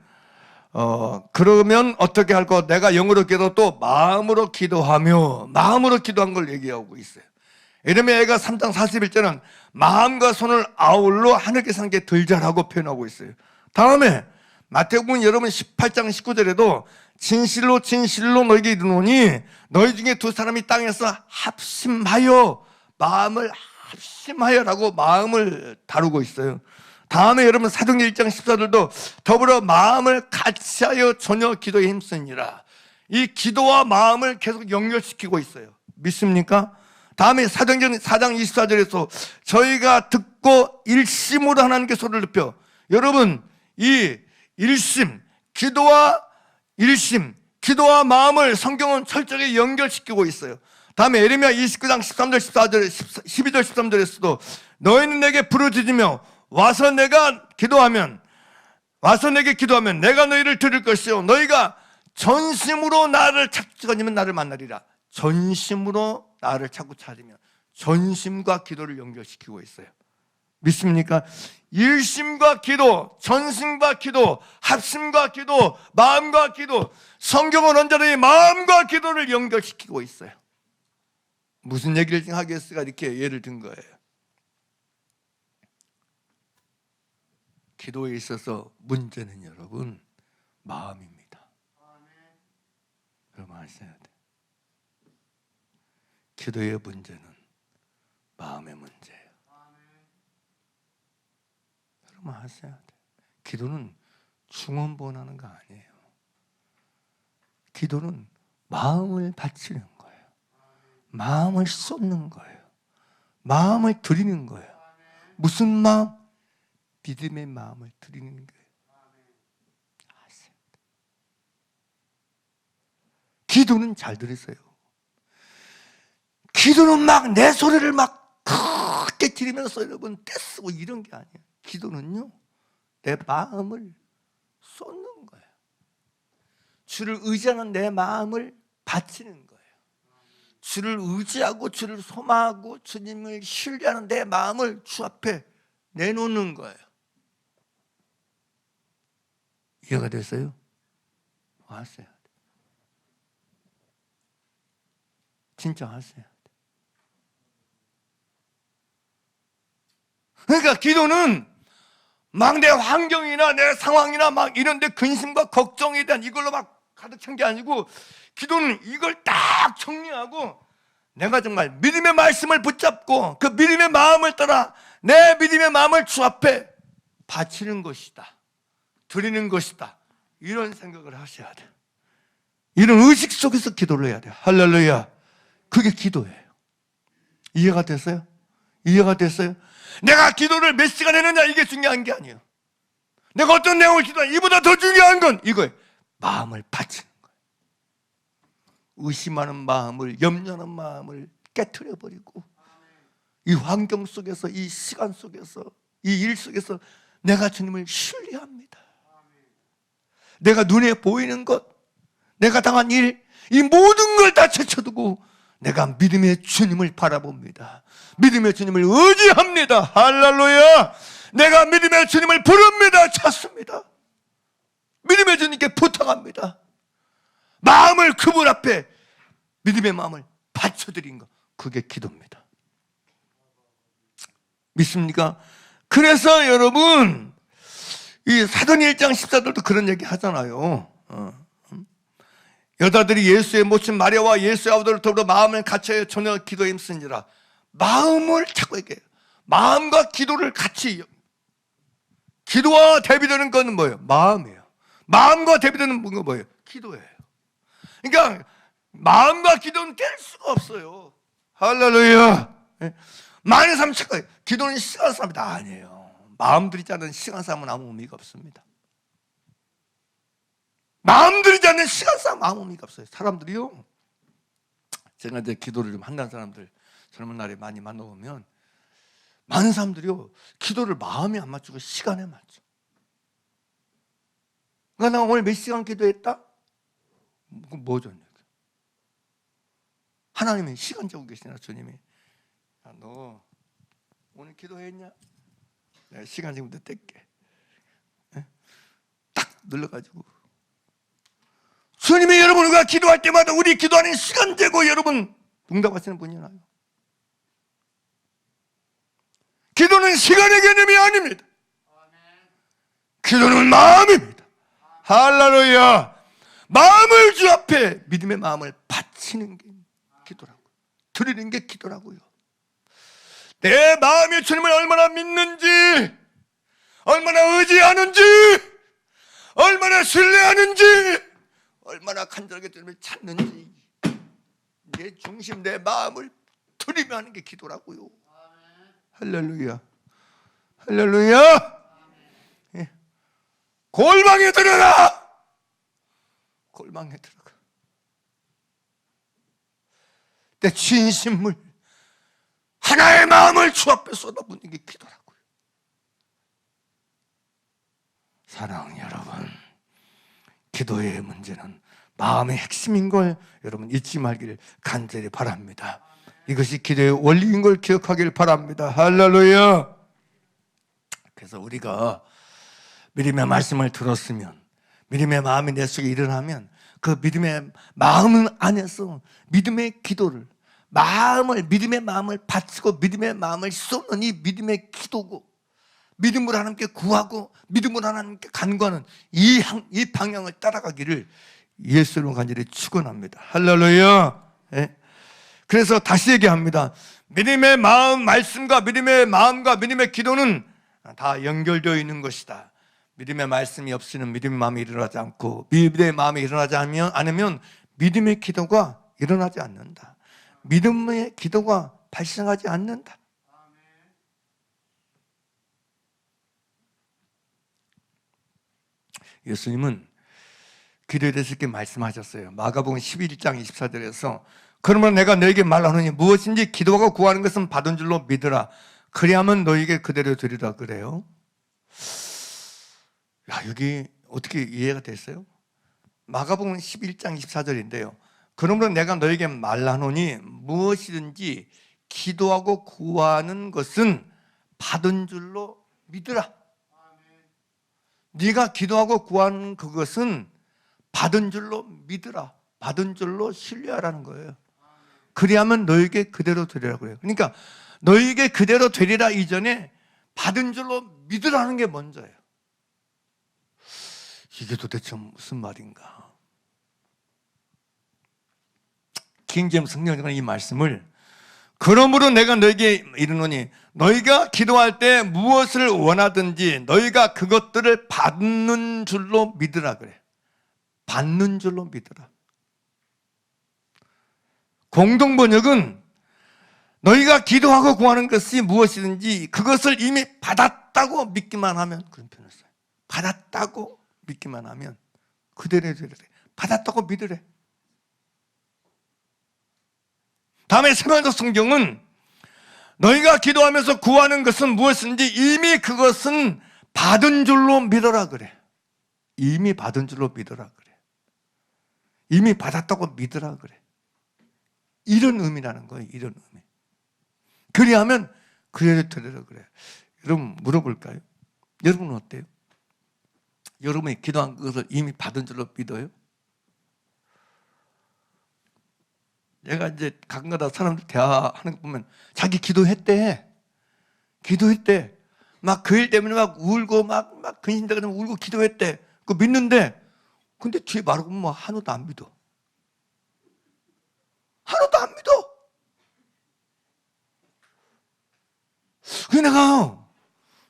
그러면 어떻게 할 거? 내가 영으로 기도 또 마음으로 기도하며, 마음으로 기도한 걸 얘기하고 있어요. 에레미야가 3장 41절은 마음과 손을 아울러 하늘께 산 게 덜 잘하고 표현하고 있어요. 다음에 마태복음 여러분 18장 19절에도 진실로 진실로 너희에게 이르노니 너희 중에 두 사람이 땅에서 합심하여, 마음을 합심하여라고 마음을 다루고 있어요. 다음에 여러분 사도행전 1장 14절도 더불어 마음을 같이하여 전혀 기도에 힘쓰니라. 이 기도와 마음을 계속 연결시키고 있어요. 믿습니까? 다음에 사도행전 4장 24절에서 저희가 듣고 일심으로 하나님께 소리를 높여. 여러분, 이 일심, 기도와 일심, 기도와 마음을 성경은 철저하게 연결시키고 있어요. 다음에 에레미야 29장 13절 14절 12절 13절에서도 너희는 내게 부르짖으며 와서 내가 기도하면, 와서 내게 기도하면 내가 너희를 들을 것이요 너희가 전심으로 나를 찾으면 나를 만나리라. 전심으로 나를 찾고 찾으면, 전심과 기도를 연결시키고 있어요. 믿습니까? 일심과 기도, 전심과 기도, 합심과 기도, 마음과 기도, 성경은 언제나 마음과 기도를 연결시키고 있어요. 무슨 얘기를 하겠어가 이렇게 예를 든 거예요. 기도에 있어서 문제는 여러분 마음입니다. 여러분 아셔야 돼요. 기도의 문제는 마음의 문제예요. 여러분 아셔야 돼요. 기도는 중언부언하는 거 아니에요. 기도는 마음을 바치는 거예요. 마음을 쏟는 거예요. 마음을 드리는 거예요. 무슨 마음? 믿음의 마음을 드리는 거예요. 기도는 잘 들으세요. 기도는 막 내 소리를 막 크게 지르면서 여러분 떼쓰고 이런 게 아니에요. 기도는요, 내 마음을 쏟는 거예요. 주를 의지하는 내 마음을 바치는 거예요. 주를 의지하고 주를 소망하고 주님을 신뢰하는 내 마음을 주 앞에 내놓는 거예요. 이해가 됐어요? 하세요. 진짜 하세요. 그러니까 기도는 막 내 환경이나 내 상황이나 막 이런 데 근심과 걱정에 대한 이걸로 막 가득 찬 게 아니고, 기도는 이걸 딱 정리하고 내가 정말 믿음의 말씀을 붙잡고 그 믿음의 마음을 따라 내 믿음의 마음을 주 앞에 바치는 것이다, 드리는 것이다, 이런 생각을 하셔야 돼요. 이런 의식 속에서 기도를 해야 돼요. 할렐루야. 그게 기도예요. 이해가 됐어요? 이해가 됐어요? 내가 기도를 몇 시간 했느냐 이게 중요한 게 아니에요. 내가 어떤 내용을 기도하냐, 이보다 더 중요한 건 이거예요. 마음을 바치는 거예요. 의심하는 마음을, 염려하는 마음을 깨트려 버리고, 이 환경 속에서, 이 시간 속에서, 이 일 속에서 내가 주님을 신뢰합니다. 내가 눈에 보이는 것, 내가 당한 일, 이 모든 걸 다 제쳐두고 내가 믿음의 주님을 바라봅니다. 믿음의 주님을 의지합니다. 할렐루야. 내가 믿음의 주님을 부릅니다. 찾습니다. 믿음의 주님께 부탁합니다. 마음을 그분 앞에, 믿음의 마음을 바쳐드린 것, 그게 기도입니다. 믿습니까? 그래서 여러분, 이 사도행전 1장 14절도 그런 얘기 하잖아요. 여자들이 예수의 모친 마리아와 예수의 아버지를 더불어 마음을 같이 전혀 기도에 힘쓰니라. 마음을 찾고 얘기해요. 마음과 기도를 같이. 기도와 대비되는 건 뭐예요? 마음이에요. 마음과 대비되는 건 뭐예요? 기도예요. 그러니까 마음과 기도는 뗄 수가 없어요. 할렐루야. 많은 사람 찾고, 기도는 시간 싸움이다. 아니에요. 마음 들이지 않는 시간 싸움은 아무 의미가 없습니다. 마음 들이지 않는 시간 싸움 아무 의미가 없어요. 사람들이요, 제가 이제 기도를 좀 한다는 사람들 젊은 날에 많이 만나보면, 많은 사람들이요, 기도를 마음에 안 맞추고 시간에 맞춰. 그러니까 나 오늘 몇 시간 기도했다? 뭐죠? 하나님이 시간 재고 계시나, 주님이. 야, 너 오늘 기도했냐? 내가 시간 지금부터 뗄게. 딱 눌러가지고 주님이 여러분과 기도할 때마다 우리 기도하는 시간 재고 여러분 응답하시는 분이나요? 기도는 시간의 개념이 아닙니다. 기도는 마음입니다. 할렐루야. 마음을 주 앞에 믿음의 마음을 바치는 게 기도라고요. 드리는 게 기도라고요. 내 마음이 주님을 얼마나 믿는지, 얼마나 의지하는지, 얼마나 신뢰하는지, 얼마나 간절하게 주님을 찾는지, 내 중심, 내 마음을 드리며 하는 게 기도라고요. 할렐루야. 할렐루야. 예. 골방에 들어가. 골방에 들어가. 내 진심을, 하나의 마음을 주 앞에 쏟아붓는 게 기도라고요. 사랑하는 여러분, 기도의 문제는 마음의 핵심인 걸 여러분 잊지 말기를 간절히 바랍니다. 이것이 기도의 원리인 걸 기억하길 바랍니다. 할렐루야. 그래서 우리가 믿음의 말씀을 들었으면, 믿음의 마음이 내 속에 일어나면 그 믿음의 마음 안에서 믿음의 기도를, 믿음의 마음을 바치고 믿음의 마음을 쏟는 이 믿음의 기도고, 믿음으로 하나님께 구하고 믿음으로 하나님께 간구하는 이 방향을 따라가기를 예수로 간절히 축원합니다. 할렐루야. 예? 그래서 다시 얘기합니다. 믿음의 마음, 말씀과 믿음의 마음과 믿음의 기도는 다 연결되어 있는 것이다. 믿음의 말씀이 없이는 믿음의 마음이 일어나지 않고, 믿음의 마음이 일어나지 않으면 믿음의 기도가 일어나지 않는다. 믿음의 기도가 발생하지 않는다. 예수님은 기도에 대해서 이렇게 말씀하셨어요. 마가복음 11장 24절에서 그러면 내가 너에게 말하노니 무엇인지 기도하고 구하는 것은 받은 줄로 믿으라. 그리하면 너에게 그대로 되리라 그래요. 야, 여기 어떻게 이해가 됐어요? 마가복음 11장 24절인데요. 그러므로 내가 너에게 말하노니 무엇이든지 기도하고 구하는 것은 받은 줄로 믿으라. 네가 기도하고 구하는 그것은 받은 줄로 믿으라. 받은 줄로 신뢰하라는 거예요. 그리하면 너에게 그대로 되리라 그래요. 그러니까 너에게 그대로 되리라 이전에 받은 줄로 믿으라는 게 먼저예요. 이게 도대체 무슨 말인가? 킹제임스 성경은 이 말씀을 그러므로 내가 너에게 이르노니 너희가 기도할 때 무엇을 원하든지 너희가 그것들을 받는 줄로 믿으라 그래. 받는 줄로 믿으라. 공동번역은 너희가 기도하고 구하는 것이 무엇이든지 그것을 이미 받았다고 믿기만 하면, 그런 표현을 써요. 받았다고 믿기만 하면 그대로 되래. 받았다고 믿으래. 다음에 세번역 성경은 너희가 기도하면서 구하는 것은 무엇인지 이미 그것은 받은 줄로 믿어라 그래. 이미 받은 줄로 믿어라 그래. 이미 받았다고 믿으라 그래. 이런 의미라는 거예요. 이런 의미. 그리하면 그래도 되리라 그래. 여러분 물어볼까요? 여러분은 어때요? 여러분이 기도한 것을 이미 받은 줄로 믿어요? 내가 이제 가끔가다 사람들 대화하는 거 보면 자기 기도했대. 막 그 일 때문에 막 울고 막 근심되고 울고 기도했대. 그거 믿는데 근데 뒤에 말하고 뭐 하나도 안 믿어. 하나도 안 믿어. 그래 내가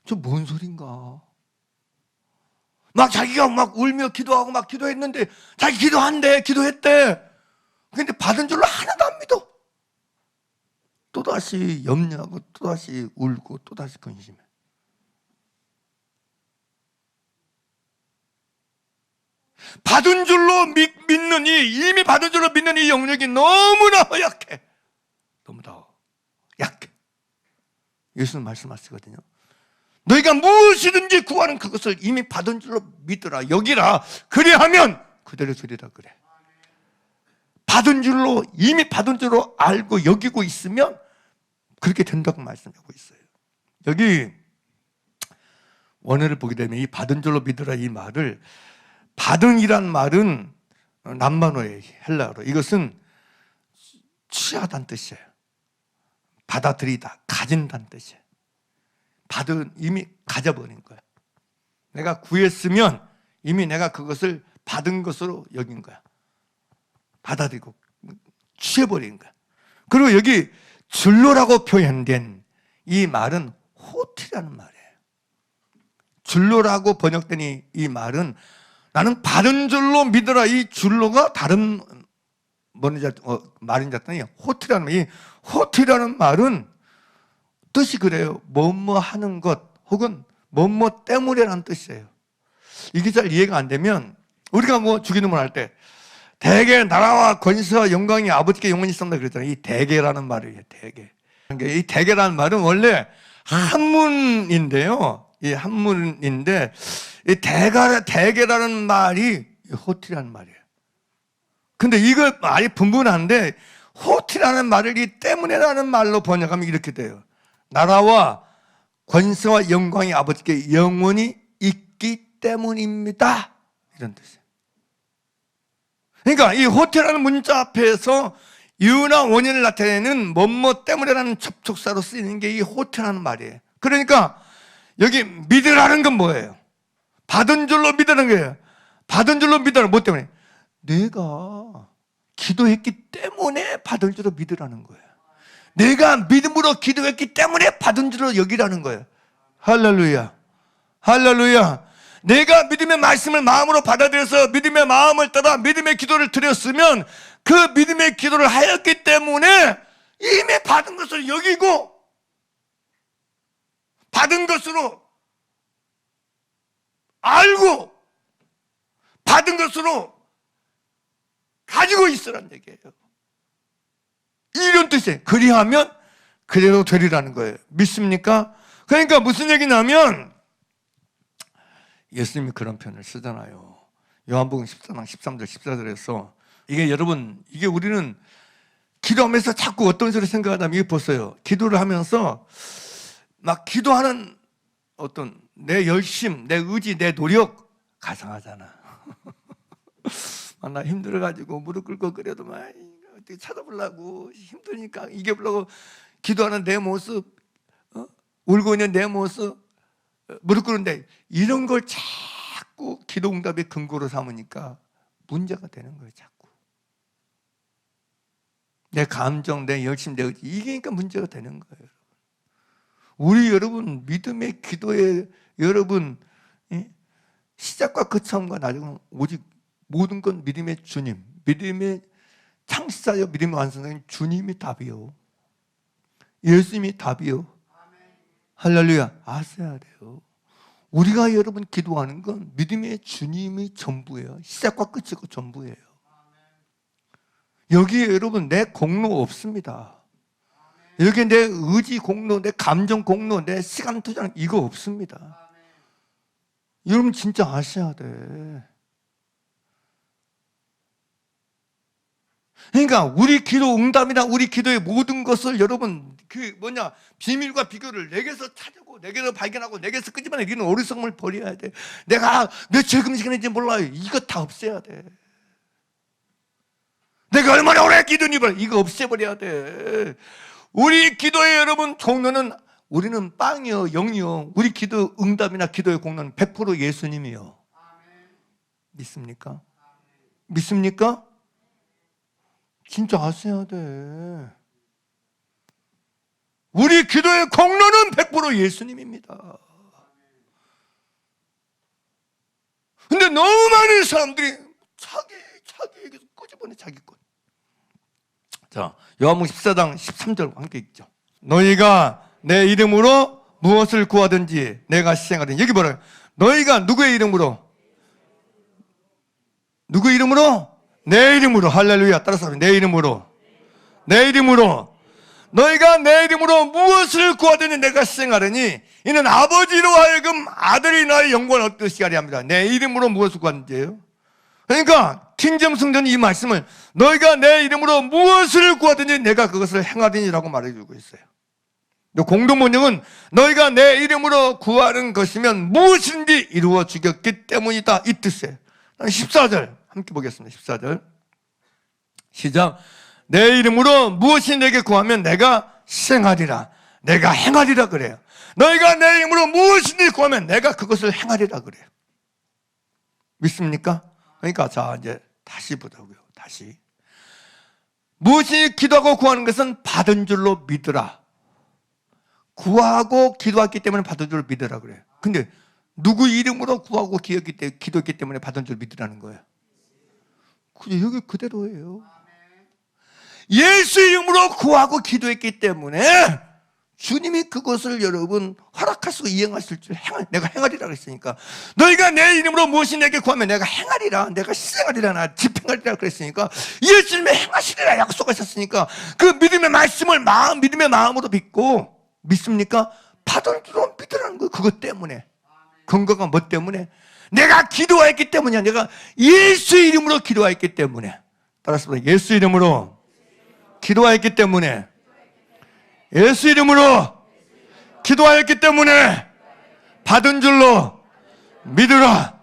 저 뭔 소린가. 막 자기가 막 울며 기도하고 막 기도했는데 자기 기도했대. 근데 받은 줄로 하나도 안 믿어. 또다시 염려하고 또다시 울고 또다시 근심해. 받은 줄로 믿는 이미 받은 줄로 믿는 이 영역이 너무나 약해. 너무나 약해. 예수는 말씀하시거든요. 너희가 무엇이든지 구하는 그것을 이미 받은 줄로 믿으라, 여기라. 그리하면 그대로 되리라 그래. 받은 줄로, 이미 받은 줄로 알고 여기고 있으면 그렇게 된다고 말씀하고 있어요. 여기 원어를 보게 되면 이 받은 줄로 믿으라 이 말을, 받은이란 말은 람마노의 헬라어로 이것은 취하다는 뜻이에요. 받아들이다, 가진다는 뜻이에요. 이미 가져버린 거야. 내가 구했으면 이미 내가 그것을 받은 것으로 여긴 거야. 받아들이고 취해버린 거야. 그리고 여기 줄로라고 표현된 이 말은 호티라는 말이에요. 줄로라고 번역된 이 말은 나는 받은 줄로 믿어라. 이 줄로가 다른 말인지 했더니 호티라는 말. 이 호티라는 말은 뜻이 그래요. 뭐뭐 하는 것 혹은 뭐뭐 때문에라는 뜻이에요. 이게 잘 이해가 안 되면 우리가 뭐 주기도문 할 때 대개 나라와 권세와 영광이 아버지께 영원히 있습니다 그랬잖아요. 이 대개라는 말이에요. 대개. 이 대개라는 말은 원래 한문인데요. 이 한문인데 이 대개라는 말이 호티라는 말이에요. 근데 이거 말이 분분한데 호티라는 말을 이 때문에라는 말로 번역하면 이렇게 돼요. 나라와 권세와 영광이 아버지께 영원히 있기 때문입니다. 이런 뜻이에요. 그러니까 이 호티라는 문자 앞에서 이유나 원인을 나타내는 뭐뭐 때문에라는 접촉사로 쓰이는 게 이 호티라는 말이에요. 그러니까 여기 믿으라는 건 뭐예요? 받은 줄로 믿으라는 거예요. 받은 줄로 믿으라는 뭐 때문에? 내가 기도했기 때문에 받은 줄로 믿으라는 거예요. 내가 믿음으로 기도했기 때문에 받은 줄로 여기라는 거예요. 할렐루야. 할렐루야. 내가 믿음의 말씀을 마음으로 받아들여서 믿음의 마음을 따라 믿음의 기도를 드렸으면 그 믿음의 기도를 하였기 때문에 이미 받은 것을 여기고 받은 것으로 알고 받은 것으로 가지고 있으란 얘기예요. 이런 뜻이에요. 그리하면 그대로 되리라는 거예요. 믿습니까? 그러니까 무슨 얘기냐면 예수님이 그런 표현을 쓰잖아요. 요한복음 14장 13절 14절에서 이게 여러분 이게 우리는 기도하면서 자꾸 어떤 소리 생각하다면 이게 보세요. 기도를 하면서 막 기도하는 어떤 내 열심, 내 의지, 내 노력 가상하잖아. 나 힘들어가지고 무릎 꿇고 그래도 막 어떻게 찾아보려고 힘드니까 이겨보려고 기도하는 내 모습, 울고 있는 내 모습, 무릎 꿇는데 이런 걸 자꾸 기도 응답의 근거로 삼으니까 문제가 되는 거예요. 자꾸 내 감정, 내 열심, 내 의지 이게 그러니까 문제가 되는 거예요. 우리 여러분 믿음의 기도에 여러분 시작과 끝함과 나중은 오직 모든 건 믿음의 주님, 믿음의 창시자여 믿음의 완성자인 주님이 답이요. 예수님이 답이요. 할렐루야. 아셔야 돼요. 우리가 여러분 기도하는 건 믿음의 주님이 전부예요. 시작과 끝이고 전부예요. 여기에 여러분 내 공로 없습니다. 여기에 내 의지 공로, 내 감정 공로, 내 시간 투자 이거 없습니다. 여러분 진짜 아셔야 돼. 그러니까 우리 기도 응답이나 우리 기도의 모든 것을 여러분 비밀과 비결을 내게서 찾고 내게서 발견하고 내게서 끄집어내. 이는 어리석음을 버려야 돼. 내가 며칠 금식했는지 몰라요. 이거 다 없애야 돼. 내가 얼마나 오래 기도했는지 이거 없애버려야 돼. 우리 기도의 여러분 종로는 우리는 빵이요 영이요. 우리 기도 응답이나 기도의 공로는 100% 예수님이요. 믿습니까? 믿습니까? 진짜 아셔야 돼. 우리 기도의 공로는 100% 예수님입니다. 근데 너무 많은 사람들이 자기에게서 끄집어내 자기 것. 자, 요한복음 14장 13절 함께 읽죠. 너희가 내 이름으로 무엇을 구하든지 내가 시행하든지. 여기 뭐라요? 너희가 누구의 이름으로? 누구 이름으로? 내 이름으로. 할렐루야. 따라서 내 이름으로. 내 이름으로. 너희가 내 이름으로 무엇을 구하든지 내가 시행하려니 이는 아버지로 하여금 아들이 나의 영광을 얻듯이 하려 합니다. 내 이름으로 무엇을 구하든지요. 그러니까 킹제임스 성전이 이 말씀을 너희가 내 이름으로 무엇을 구하든지 내가 그것을 행하리니라고 말해주고 있어요. 공동 번역은 너희가 내 이름으로 구하는 것이면 무엇인지 이루어 주겠기 때문이다 이 뜻이에요. 14절 함께 보겠습니다. 14절 시작. 내 이름으로 무엇이 내게 구하면 내가 시행하리라. 내가 행하리라 그래요. 너희가 내 이름으로 무엇이 내게 구하면 내가 그것을 행하리라 그래요. 믿습니까? 그러니까 자 이제 다시 보자고요. 다시 무엇이 기도하고 구하는 것은 받은 줄로 믿으라. 구하고 기도했기 때문에 받은 줄로 믿으라 그래요. 근데 누구 이름으로 구하고 기도했기 때문에 받은 줄 믿으라는 거예요. 여기 그대로예요. 예수 이름으로 구하고 기도했기 때문에 주님이 그것을 여러분 허락하시고 이행하실 줄 내가 행하리라 그랬으니까, 너희가 내 이름으로 무엇이 내게 구하면 내가 행하리라, 내가 시행하리라, 나 집행하리라 그랬으니까 예수님이 행하시리라 약속하셨으니까 그 믿음의 말씀을 믿음의 마음으로 믿고, 믿습니까? 받은 줄로 믿으라는 거예요. 그것 때문에. 근거가 뭐 때문에? 내가 기도했기 때문이야. 내가 예수 이름으로 기도했기 때문에. 따라서 예수 이름으로 기도했기 때문에, 예수 이름으로 기도하였기 때문에 받은 줄로 믿으라.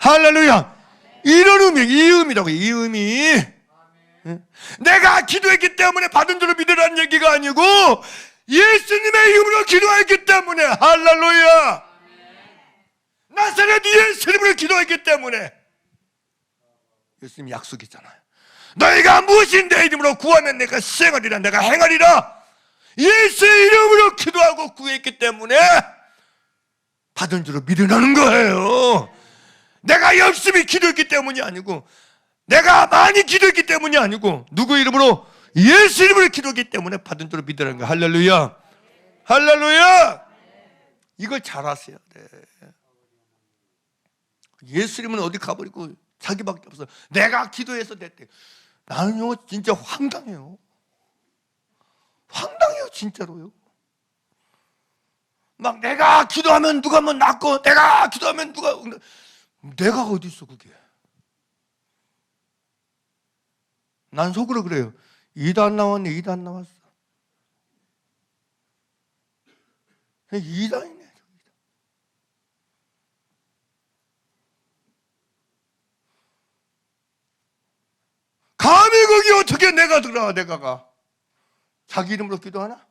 할렐루야. 이런 의미, 이 의미라고. 이 의미. 내가 기도했기 때문에 받은 줄로 믿으라는 얘기가 아니고 예수님의 이름으로 기도했기 때문에, 할렐루야. 나사렛 예수 이름으로 기도했기 때문에. 예수님 약속이잖아요. 너희가 무엇인 내 이름으로 구하면 내가 시행하리라, 내가 행하리라. 예수 이름으로 기도하고 구했기 때문에 받은 줄로 믿으라는 거예요. 내가 열심히 기도했기 때문이 아니고, 내가 많이 기도했기 때문이 아니고, 누구 이름으로? 예수 이름으로 기도했기 때문에 받은 줄로 믿으라는 거예요. 할렐루야. 할렐루야. 이걸 잘 하셔야 돼. 예수 이름은 어디 가버리고 자기밖에 없어. 내가 기도해서 됐대. 나는요 진짜 황당해요. 황당해요 진짜로요. 막 내가 기도하면 누가 뭐 낫고, 내가 기도하면 내가 어디 있어 그게. 난 속으로 그래요. 2도 안 나왔네. 2도 안 나왔어. 2단이네. 감히 거기 어떻게 내가 들어가, 내가가. 자기 이름으로 기도하나?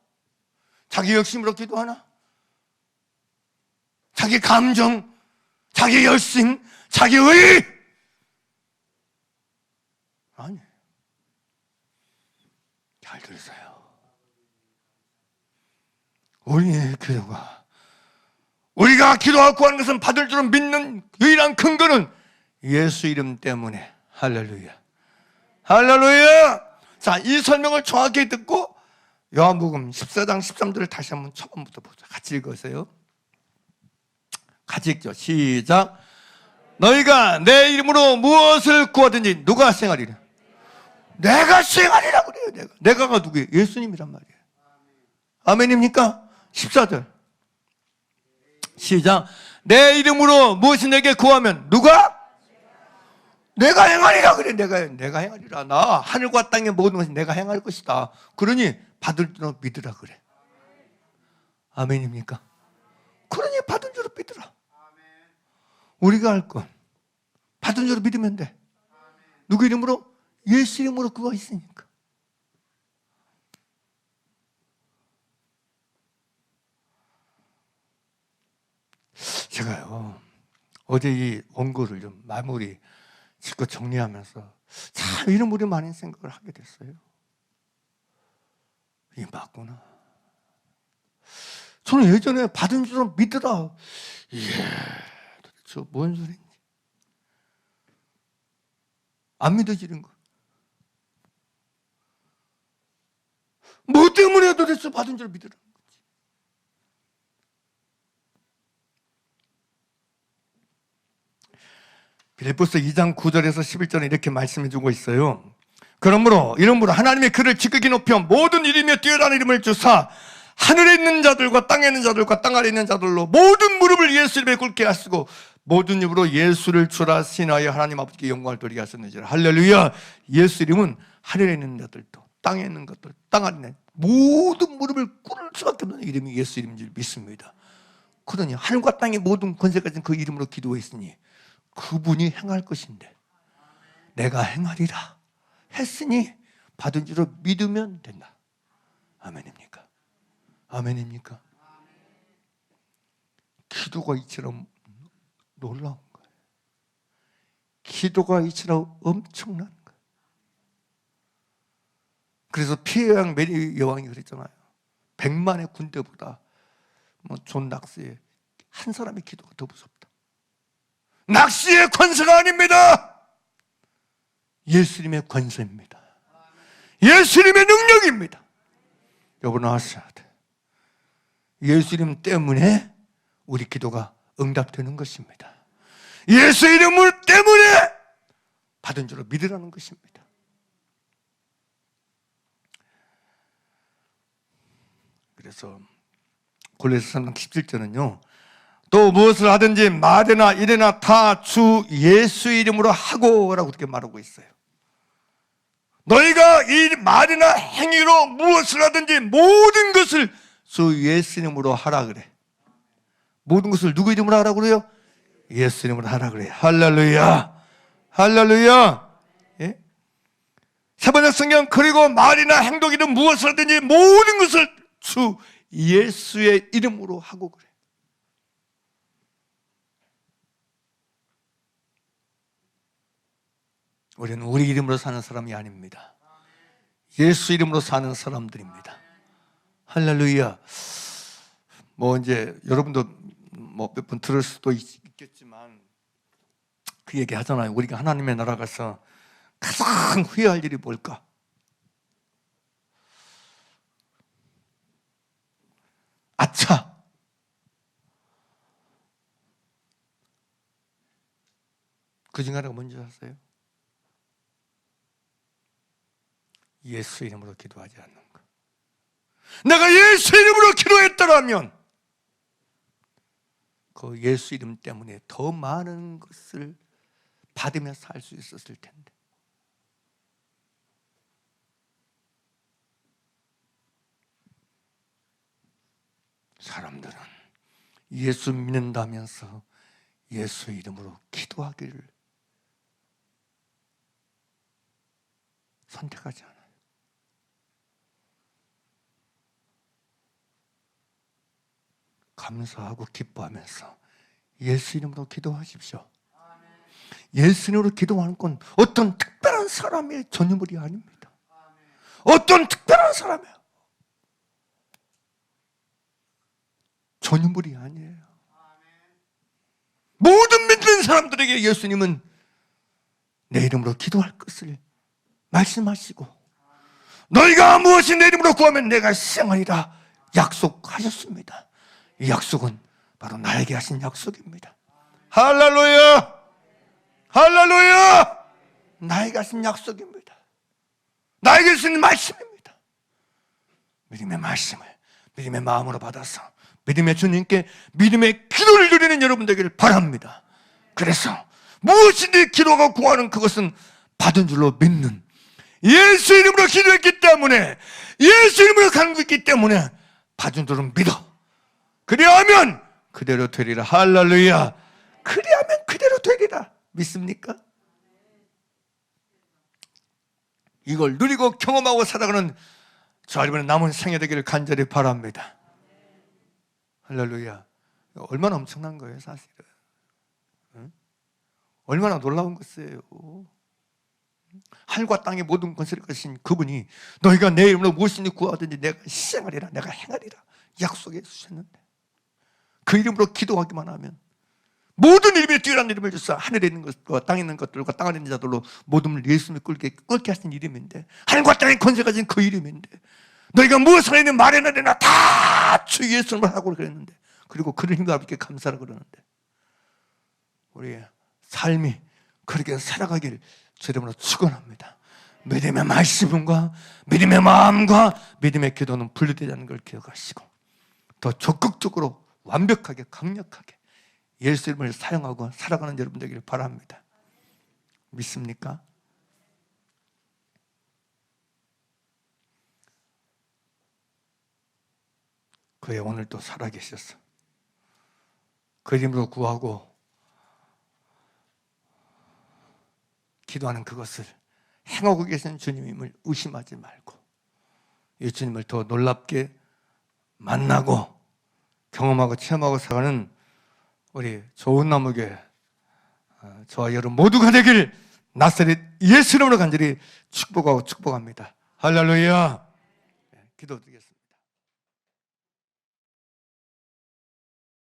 자기 욕심으로 기도하나? 자기 감정, 자기 열심, 자기 의? 아니. 잘 들으세요. 우리의 기도가, 우리가 기도하고 구하는 것은 받을 줄은 믿는 유일한 근거는 예수 이름 때문에. 할렐루야. 할렐루야. 자, 이 설명을 정확히 듣고 요한복음 14장 13절을 다시 한번 처음부터 보자. 같이 읽으세요. 같이 읽죠. 시작. 너희가 내 이름으로 무엇을 구하든지 누가 시행하리라. 내가 시행하리라 그래요. 내가가 누구예요? 예수님이란 말이에요. 아멘입니까? 14절 시작. 내 이름으로 무엇이 내게 구하면 누가? 내가 행하리라 그래. 내가 행하리라. 나 하늘과 땅의 모든 것이 내가 행할 것이다. 그러니 받을 줄로 믿으라 그래. 아멘입니까? 그러니 받은 줄로 믿으라. 우리가 할 건 받은 줄로 믿으면 돼. 누구 이름으로? 예수 이름으로 그거 있으니까. 제가요 어제 이 원고를 좀 마무리 짓고 정리하면서 참 이런 우리 많은 생각을 하게 됐어요. 이게 맞구나. 저는 예전에 받은 줄로 믿으라. 도대체 뭔 소리인지 안 믿어지는 거. 뭐 때문에 도대체 받은 줄로 믿으라. 빌립보서 2장 9절에서 11절에 이렇게 말씀해 주고 있어요. 그러므로 이름으로 하나님의 그를 지극히 높여 모든 이름에 뛰어난 이름을 주사 하늘에 있는 자들과 땅에 있는 자들과 땅 아래 있는 자들로 모든 무릎을 예수 이름에 꿇게 하시고 모든 입으로 예수를 주라 신하여 하나님 아버지께 영광을 돌리게 하셨는지라. 할렐루야. 예수 이름은 하늘에 있는 자들도 땅에 있는 것들, 땅 아래 있는 모든 무릎을 꿇을 수밖에 없는 이름이 예수 이름인 줄 믿습니다. 그러니 하늘과 땅의 모든 권세까지는 그 이름으로 기도했으니 그분이 행할 것인데 내가 행하리라 했으니 받은 줄로 믿으면 된다. 아멘입니까? 아멘입니까? 기도가 이처럼 놀라운 거예요. 기도가 이처럼 엄청난 거예요. 그래서 피해왕 메리 여왕이 그랬잖아요. 100만의 군대보다 존 낙스의 한 사람의 기도가 더 무섭다. 낙시의 권세가 아닙니다. 예수님의 권세입니다. 예수님의 능력입니다. 여러분 아셔야 돼. 예수님 때문에 우리 기도가 응답되는 것입니다. 예수 이름을 때문에 받은 줄로 믿으라는 것입니다. 그래서 골로새 3장 17절은요. 또 무엇을 하든지 말이나 일이나 다 주 예수 이름으로 하고라고 그렇게 말하고 있어요. 너희가 이 말이나 행위로 무엇을 하든지 모든 것을 주 예수 이름으로 하라 그래. 모든 것을 누구 이름으로 하라 그래요? 예수 이름으로 하라 그래. 할렐루야. 할렐루야. 예? 세 번째 성경 그리고 말이나 행동이든 무엇을 하든지 모든 것을 주 예수의 이름으로 하고 그래. 우리는 우리 이름으로 사는 사람이 아닙니다. 예수 이름으로 사는 사람들입니다. 할렐루야. 이제 여러분도 몇 번 들을 수도 있겠지만 그 얘기 하잖아요. 우리가 하나님의 나라 가서 가장 후회할 일이 뭘까? 아차! 그 중에 하나가 뭔지 아세요? 예수 이름으로 기도하지 않는 것. 내가 예수 이름으로 기도했더라면 그 예수 이름 때문에 더 많은 것을 받으며 살 수 있었을 텐데. 사람들은 예수 믿는다면서 예수 이름으로 기도하기를 선택하지 않아요. 감사하고 기뻐하면서 예수 이름으로 기도하십시오. 예수 이름으로 기도하는 건 어떤 특별한 사람의 전유물이 아닙니다. 어떤 특별한 사람의 전유물이 아니에요. 모든 믿는 사람들에게 예수님은 내 이름으로 기도할 것을 말씀하시고 너희가 무엇이 내 이름으로 구하면 내가 시행하리라 약속하셨습니다. 이 약속은 바로 나에게 하신 약속입니다. 할렐루야! 할렐루야! 나에게 하신 약속입니다. 나에게 주신 말씀입니다. 믿음의 말씀을 믿음의 마음으로 받아서 믿음의 주님께 믿음의 기도를 드리는 여러분 되기를 바랍니다. 그래서 무엇이든지 기도하고 구하는 그것은 받은 줄로 믿는 예수 이름으로 기도했기 때문에 예수 이름으로 간구했기 때문에 받은 줄로 믿어. 그리하면 그대로 되리라. 할렐루야. 그리하면 그대로 되리라. 믿습니까? 이걸 누리고 경험하고 살아가는 저 여러분의 남은 생애 되기를 간절히 바랍니다. 할렐루야. 얼마나 엄청난 거예요, 사실은. 응? 얼마나 놀라운 것이에요. 하늘과 땅의 모든 권세를 가진 그분이 너희가 내 이름으로 무엇이든지 구하든지 내가 시행하리라, 내가 행하리라 약속해 주셨는데 그 이름으로 기도하기만 하면 모든 이름에 뛰어난 이름을 주사 하늘에 있는 것과 땅에 있는 것들과 땅 안에 있는 자들로 모든 예수님을 끓게 하신 이름인데 하늘과 땅의 권세 가진 그 이름인데 너희가 무엇을 하든 말이나 되나 다 주 예수님을 하고 그랬는데 그리고 그를 힘과 함께 감사를 그러는데 우리의 삶이 그렇게 살아가길 주 이름으로 축원합니다. 믿음의 말씀과 믿음의 마음과 믿음의 기도는 분리되지 않는 걸 기억하시고 더 적극적으로 완벽하게 강력하게 예수 이름을 사용하고 살아가는 여러분 되기를 바랍니다. 믿습니까? 그 영혼을 또 살아계셨어. 그 이름으로 구하고 기도하는 그것을 행하고 계신 주님임을 의심하지 말고 이 주님을 더 놀랍게 만나고 경험하고 체험하고 살아가는 우리 좋은 나무교회 저와 여러분 모두가 되길 나사렛 예수 이름으로 간절히 축복하고 축복합니다. 할렐루야. 기도드리겠습니다.